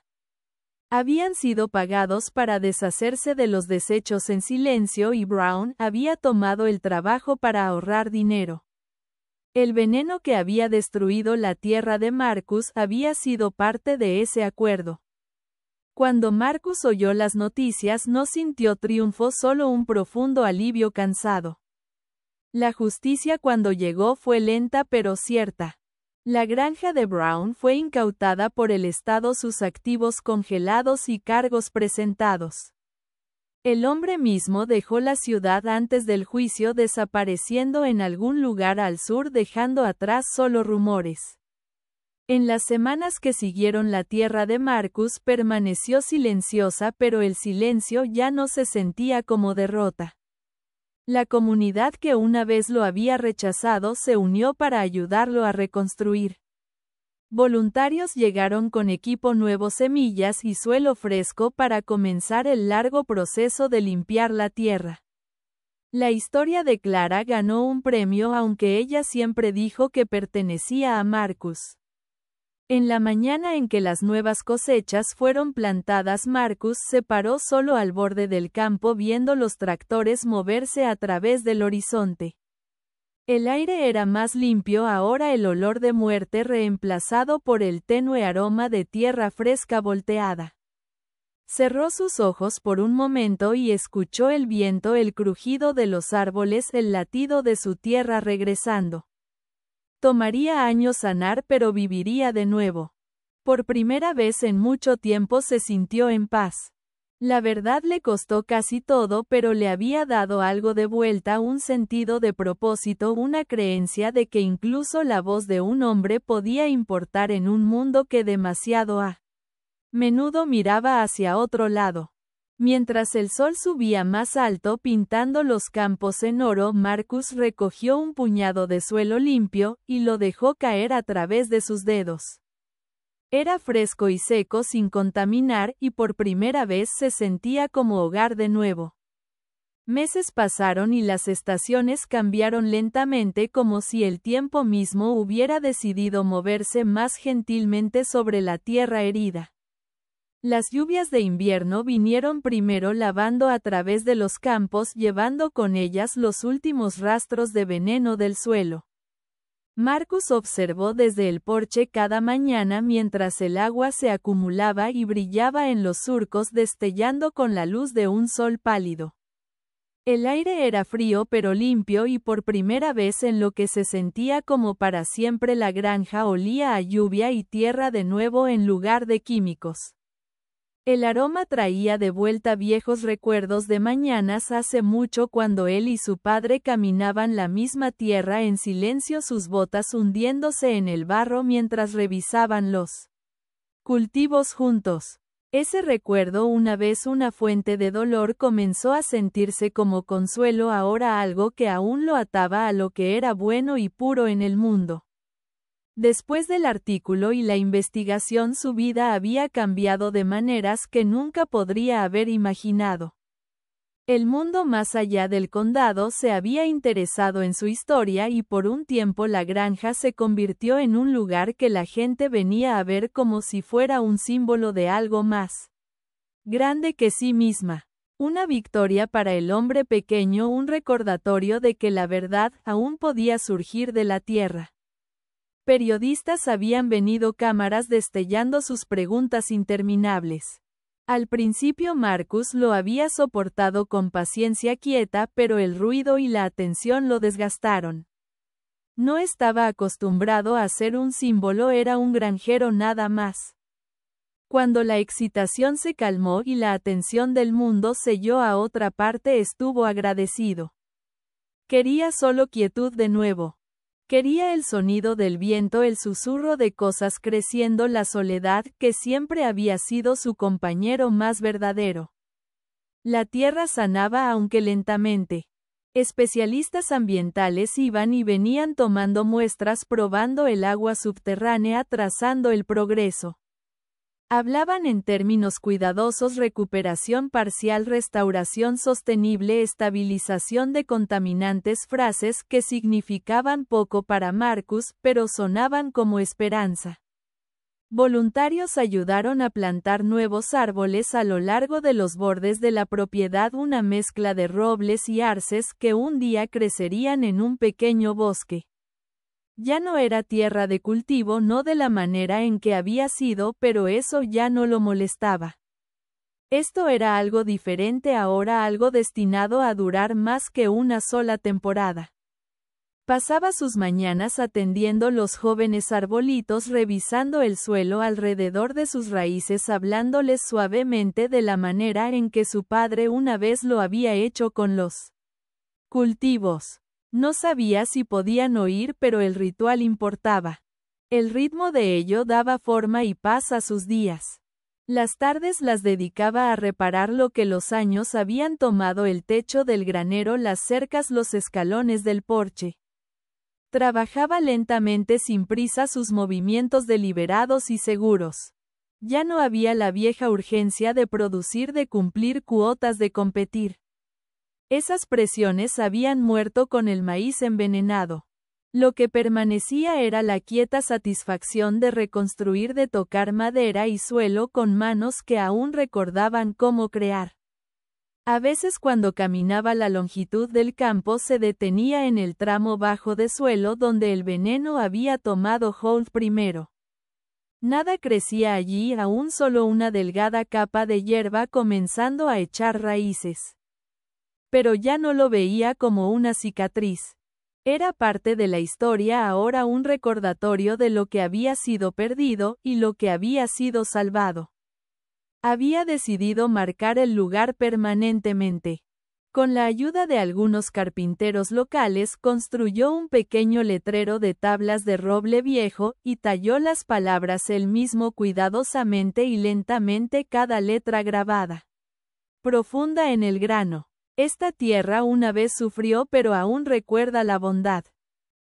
Habían sido pagados para deshacerse de los desechos en silencio y Brown había tomado el trabajo para ahorrar dinero. El veneno que había destruido la tierra de Marcus había sido parte de ese acuerdo. Cuando Marcus oyó las noticias no sintió triunfo, solo un profundo alivio cansado. La justicia cuando llegó fue lenta pero cierta. La granja de Brown fue incautada por el Estado, sus activos congelados y cargos presentados. El hombre mismo dejó la ciudad antes del juicio, desapareciendo en algún lugar al sur, dejando atrás solo rumores. En las semanas que siguieron, la tierra de Marcus permaneció silenciosa, pero el silencio ya no se sentía como derrota. La comunidad que una vez lo había rechazado se unió para ayudarlo a reconstruir. Voluntarios llegaron con equipo nuevo, semillas y suelo fresco para comenzar el largo proceso de limpiar la tierra. La historia de Clara ganó un premio, aunque ella siempre dijo que pertenecía a Marcus. En la mañana en que las nuevas cosechas fueron plantadas, Marcus se paró solo al borde del campo viendo los tractores moverse a través del horizonte. El aire era más limpio ahora, el olor de muerte reemplazado por el tenue aroma de tierra fresca volteada. Cerró sus ojos por un momento y escuchó el viento, el crujido de los árboles, el latido de su tierra regresando. Tomaría años sanar, pero viviría de nuevo. Por primera vez en mucho tiempo se sintió en paz. La verdad le costó casi todo, pero le había dado algo de vuelta, un sentido de propósito, una creencia de que incluso la voz de un hombre podía importar en un mundo que demasiado a menudo miraba hacia otro lado. Mientras el sol subía más alto pintando los campos en oro, Marcus recogió un puñado de suelo limpio, y lo dejó caer a través de sus dedos. Era fresco y seco, sin contaminar, y por primera vez se sentía como hogar de nuevo. Meses pasaron y las estaciones cambiaron lentamente como si el tiempo mismo hubiera decidido moverse más gentilmente sobre la tierra herida. Las lluvias de invierno vinieron primero lavando a través de los campos, llevando con ellas los últimos rastros de veneno del suelo. Marcus observó desde el porche cada mañana mientras el agua se acumulaba y brillaba en los surcos destellando con la luz de un sol pálido. El aire era frío pero limpio y por primera vez en lo que se sentía como para siempre la granja olía a lluvia y tierra de nuevo en lugar de químicos. El aroma traía de vuelta viejos recuerdos de mañanas hace mucho cuando él y su padre caminaban la misma tierra en silencio, sus botas hundiéndose en el barro mientras revisaban los cultivos juntos. Ese recuerdo, una vez una fuente de dolor, comenzó a sentirse como consuelo ahora, algo que aún lo ataba a lo que era bueno y puro en el mundo. Después del artículo y la investigación, su vida había cambiado de maneras que nunca podría haber imaginado. El mundo más allá del condado se había interesado en su historia y por un tiempo la granja se convirtió en un lugar que la gente venía a ver como si fuera un símbolo de algo más grande que sí misma. Una victoria para el hombre pequeño, un recordatorio de que la verdad aún podía surgir de la tierra. Periodistas habían venido, cámaras destellando sus preguntas interminables. Al principio Marcus lo había soportado con paciencia quieta, pero el ruido y la atención lo desgastaron. No estaba acostumbrado a ser un símbolo, era un granjero nada más. Cuando la excitación se calmó y la atención del mundo selló a otra parte, estuvo agradecido. Quería solo quietud de nuevo. Quería el sonido del viento, el susurro de cosas creciendo, la soledad que siempre había sido su compañero más verdadero. La tierra sanaba aunque lentamente. Especialistas ambientales iban y venían tomando muestras, probando el agua subterránea, trazando el progreso. Hablaban en términos cuidadosos: recuperación parcial, restauración sostenible, estabilización de contaminantes, frases que significaban poco para Marcus, pero sonaban como esperanza. Voluntarios ayudaron a plantar nuevos árboles a lo largo de los bordes de la propiedad, una mezcla de robles y arces que un día crecerían en un pequeño bosque. Ya no era tierra de cultivo, no de la manera en que había sido, pero eso ya no lo molestaba. Esto era algo diferente ahora, algo destinado a durar más que una sola temporada. Pasaba sus mañanas atendiendo los jóvenes arbolitos, revisando el suelo alrededor de sus raíces, hablándoles suavemente de la manera en que su padre una vez lo había hecho con los cultivos. No sabía si podían oír, pero el ritual importaba. El ritmo de ello daba forma y paz a sus días. Las tardes las dedicaba a reparar lo que los años habían tomado: el techo del granero, las cercas, los escalones del porche. Trabajaba lentamente, sin prisa, sus movimientos deliberados y seguros. Ya no había la vieja urgencia de producir, de cumplir cuotas, de competir. Esas presiones habían muerto con el maíz envenenado. Lo que permanecía era la quieta satisfacción de reconstruir, de tocar madera y suelo con manos que aún recordaban cómo crear. A veces, cuando caminaba la longitud del campo, se detenía en el tramo bajo de suelo donde el veneno había tomado hold primero. Nada crecía allí, aún solo una delgada capa de hierba comenzando a echar raíces. Pero ya no lo veía como una cicatriz. Era parte de la historia ahora, un recordatorio de lo que había sido perdido y lo que había sido salvado. Había decidido marcar el lugar permanentemente. Con la ayuda de algunos carpinteros locales, construyó un pequeño letrero de tablas de roble viejo, y talló las palabras él mismo cuidadosamente y lentamente, cada letra grabada profunda en el grano. Esta tierra una vez sufrió, pero aún recuerda la bondad.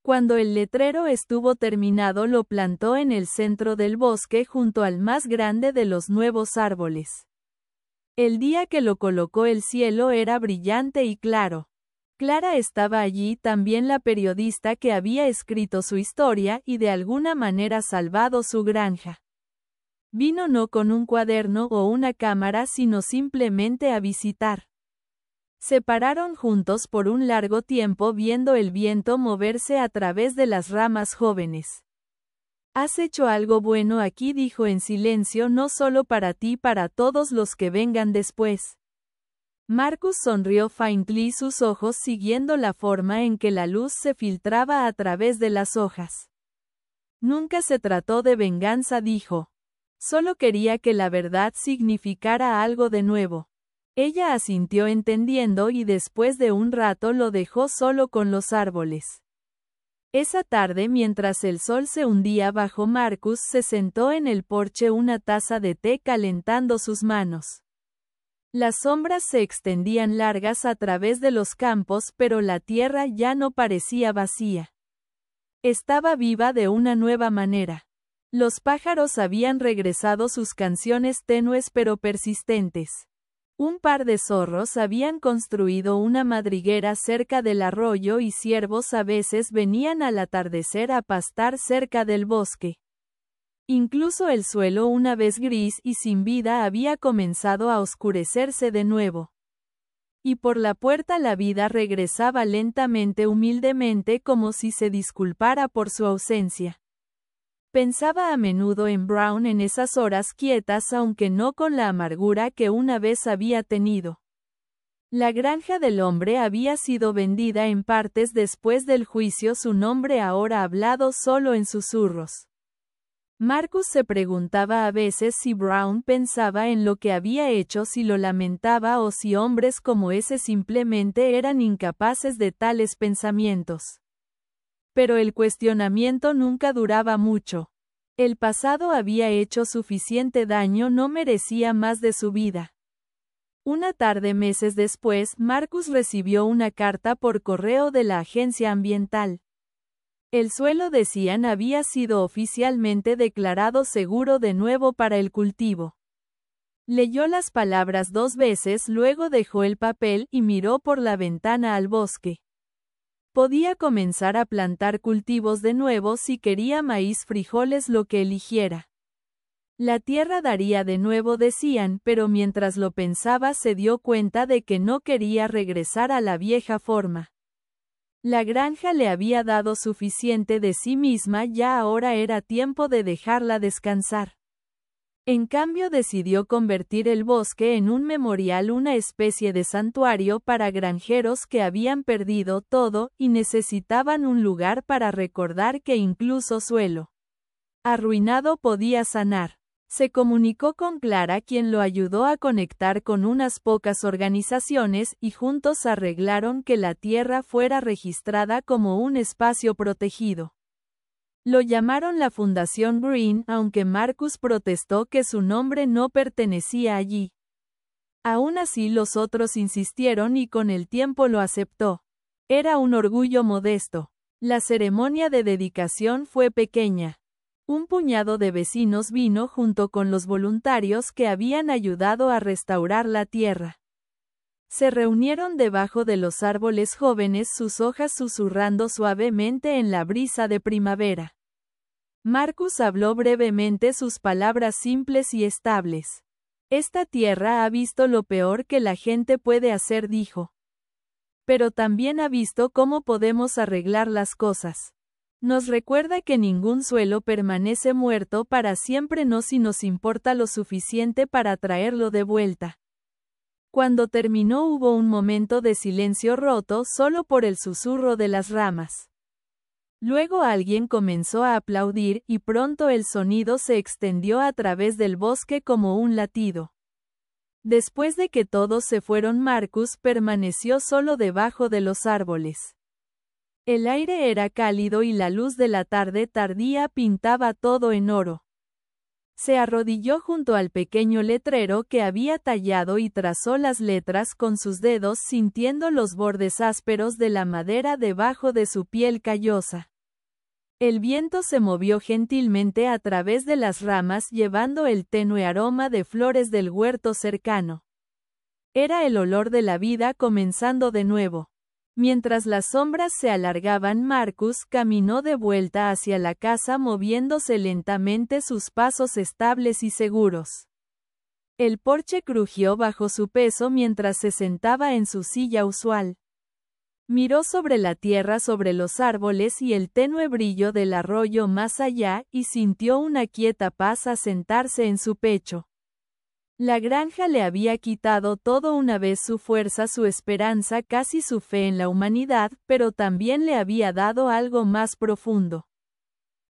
Cuando el letrero estuvo terminado, lo plantó en el centro del bosque junto al más grande de los nuevos árboles. El día que lo colocó el cielo era brillante y claro. Clara estaba allí, también la periodista que había escrito su historia y de alguna manera salvado su granja. Vino no con un cuaderno o una cámara sino simplemente a visitar. Se pararon juntos por un largo tiempo viendo el viento moverse a través de las ramas jóvenes. «Has hecho algo bueno aquí», dijo en silencio, «no solo para ti, para todos los que vengan después». Marcus sonrió faintly, sus ojos siguiendo la forma en que la luz se filtraba a través de las hojas. «Nunca se trató de venganza», dijo. «Solo quería que la verdad significara algo de nuevo». Ella asintió entendiendo y después de un rato lo dejó solo con los árboles. Esa tarde, mientras el sol se hundía bajo, Marcus se sentó en el porche, una taza de té calentando sus manos. Las sombras se extendían largas a través de los campos, pero la tierra ya no parecía vacía. Estaba viva de una nueva manera. Los pájaros habían regresado, sus canciones tenues pero persistentes. Un par de zorros habían construido una madriguera cerca del arroyo y ciervos a veces venían al atardecer a pastar cerca del bosque. Incluso el suelo, una vez gris y sin vida, había comenzado a oscurecerse de nuevo. Y por la puerta la vida regresaba lentamente, humildemente, como si se disculpara por su ausencia. Pensaba a menudo en Brown en esas horas quietas, aunque no con la amargura que una vez había tenido. La granja del hombre había sido vendida en partes después del juicio, su nombre ahora hablado solo en susurros. Marcus se preguntaba a veces si Brown pensaba en lo que había hecho, si lo lamentaba o si hombres como ese simplemente eran incapaces de tales pensamientos. Pero el cuestionamiento nunca duraba mucho. El pasado había hecho suficiente daño, no merecía más de su vida. Una tarde, meses después, Marcus recibió una carta por correo de la agencia ambiental. El suelo, decían, había sido oficialmente declarado seguro de nuevo para el cultivo. Leyó las palabras 2 veces, luego dejó el papel y miró por la ventana al bosque. Podía comenzar a plantar cultivos de nuevo si quería, maíz, frijoles, lo que eligiera. La tierra daría de nuevo, decían, pero mientras lo pensaba se dio cuenta de que no quería regresar a la vieja forma. La granja le había dado suficiente de sí misma, ya ahora era tiempo de dejarla descansar. En cambio, decidió convertir el bosque en un memorial, una especie de santuario para granjeros que habían perdido todo y necesitaban un lugar para recordar que incluso suelo arruinado podía sanar. Se comunicó con Clara, quien lo ayudó a conectar con unas pocas organizaciones, y juntos arreglaron que la tierra fuera registrada como un espacio protegido. Lo llamaron la Fundación Green, aunque Marcus protestó que su nombre no pertenecía allí. Aún así, los otros insistieron y con el tiempo lo aceptó. Era un orgullo modesto. La ceremonia de dedicación fue pequeña. Un puñado de vecinos vino junto con los voluntarios que habían ayudado a restaurar la tierra. Se reunieron debajo de los árboles jóvenes, sus hojas susurrando suavemente en la brisa de primavera. Marcus habló brevemente, sus palabras simples y estables. Esta tierra ha visto lo peor que la gente puede hacer, dijo. Pero también ha visto cómo podemos arreglar las cosas. Nos recuerda que ningún suelo permanece muerto para siempre, no si nos importa lo suficiente para traerlo de vuelta. Cuando terminó hubo un momento de silencio roto solo por el susurro de las ramas. Luego alguien comenzó a aplaudir y pronto el sonido se extendió a través del bosque como un latido. Después de que todos se fueron, Marcus permaneció solo debajo de los árboles. El aire era cálido y la luz de la tarde tardía pintaba todo en oro. Se arrodilló junto al pequeño letrero que había tallado y trazó las letras con sus dedos, sintiendo los bordes ásperos de la madera debajo de su piel callosa. El viento se movió gentilmente a través de las ramas, llevando el tenue aroma de flores del huerto cercano. Era el olor de la vida comenzando de nuevo. Mientras las sombras se alargaban, Marcus caminó de vuelta hacia la casa moviéndose lentamente, sus pasos estables y seguros. El porche crujió bajo su peso mientras se sentaba en su silla usual. Miró sobre la tierra, sobre los árboles y el tenue brillo del arroyo más allá, y sintió una quieta paz asentarse en su pecho. La granja le había quitado todo, una vez su fuerza, su esperanza, casi su fe en la humanidad, pero también le había dado algo más profundo.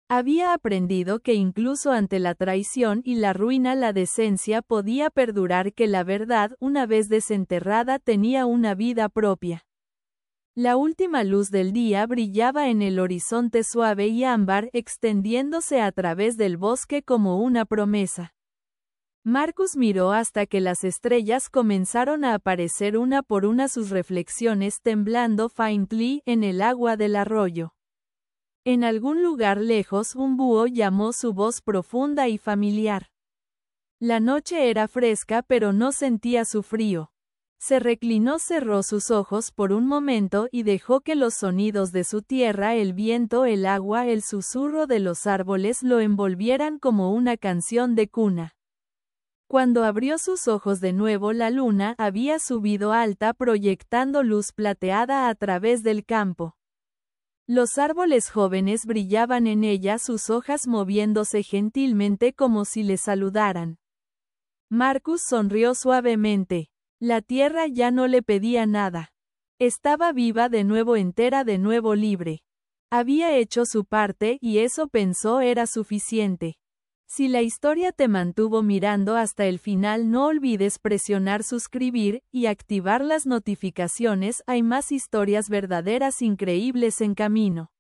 Había aprendido que incluso ante la traición y la ruina la decencia podía perdurar, que la verdad, una vez desenterrada, tenía una vida propia. La última luz del día brillaba en el horizonte suave y ámbar, extendiéndose a través del bosque como una promesa. Marcus miró hasta que las estrellas comenzaron a aparecer una por una, sus reflexiones temblando faintly en el agua del arroyo. En algún lugar lejos un búho llamó, su voz profunda y familiar. La noche era fresca, pero no sentía su frío. Se reclinó, cerró sus ojos por un momento y dejó que los sonidos de su tierra, el viento, el agua, el susurro de los árboles lo envolvieran como una canción de cuna. Cuando abrió sus ojos de nuevo, la luna había subido alta, proyectando luz plateada a través del campo. Los árboles jóvenes brillaban en ella, sus hojas moviéndose gentilmente como si le saludaran. Marcus sonrió suavemente. La tierra ya no le pedía nada. Estaba viva de nuevo, entera, de nuevo libre. Había hecho su parte y eso, pensó, era suficiente. Si la historia te mantuvo mirando hasta el final, no olvides presionar suscribir y activar las notificaciones. Hay más historias verdaderas increíbles en camino.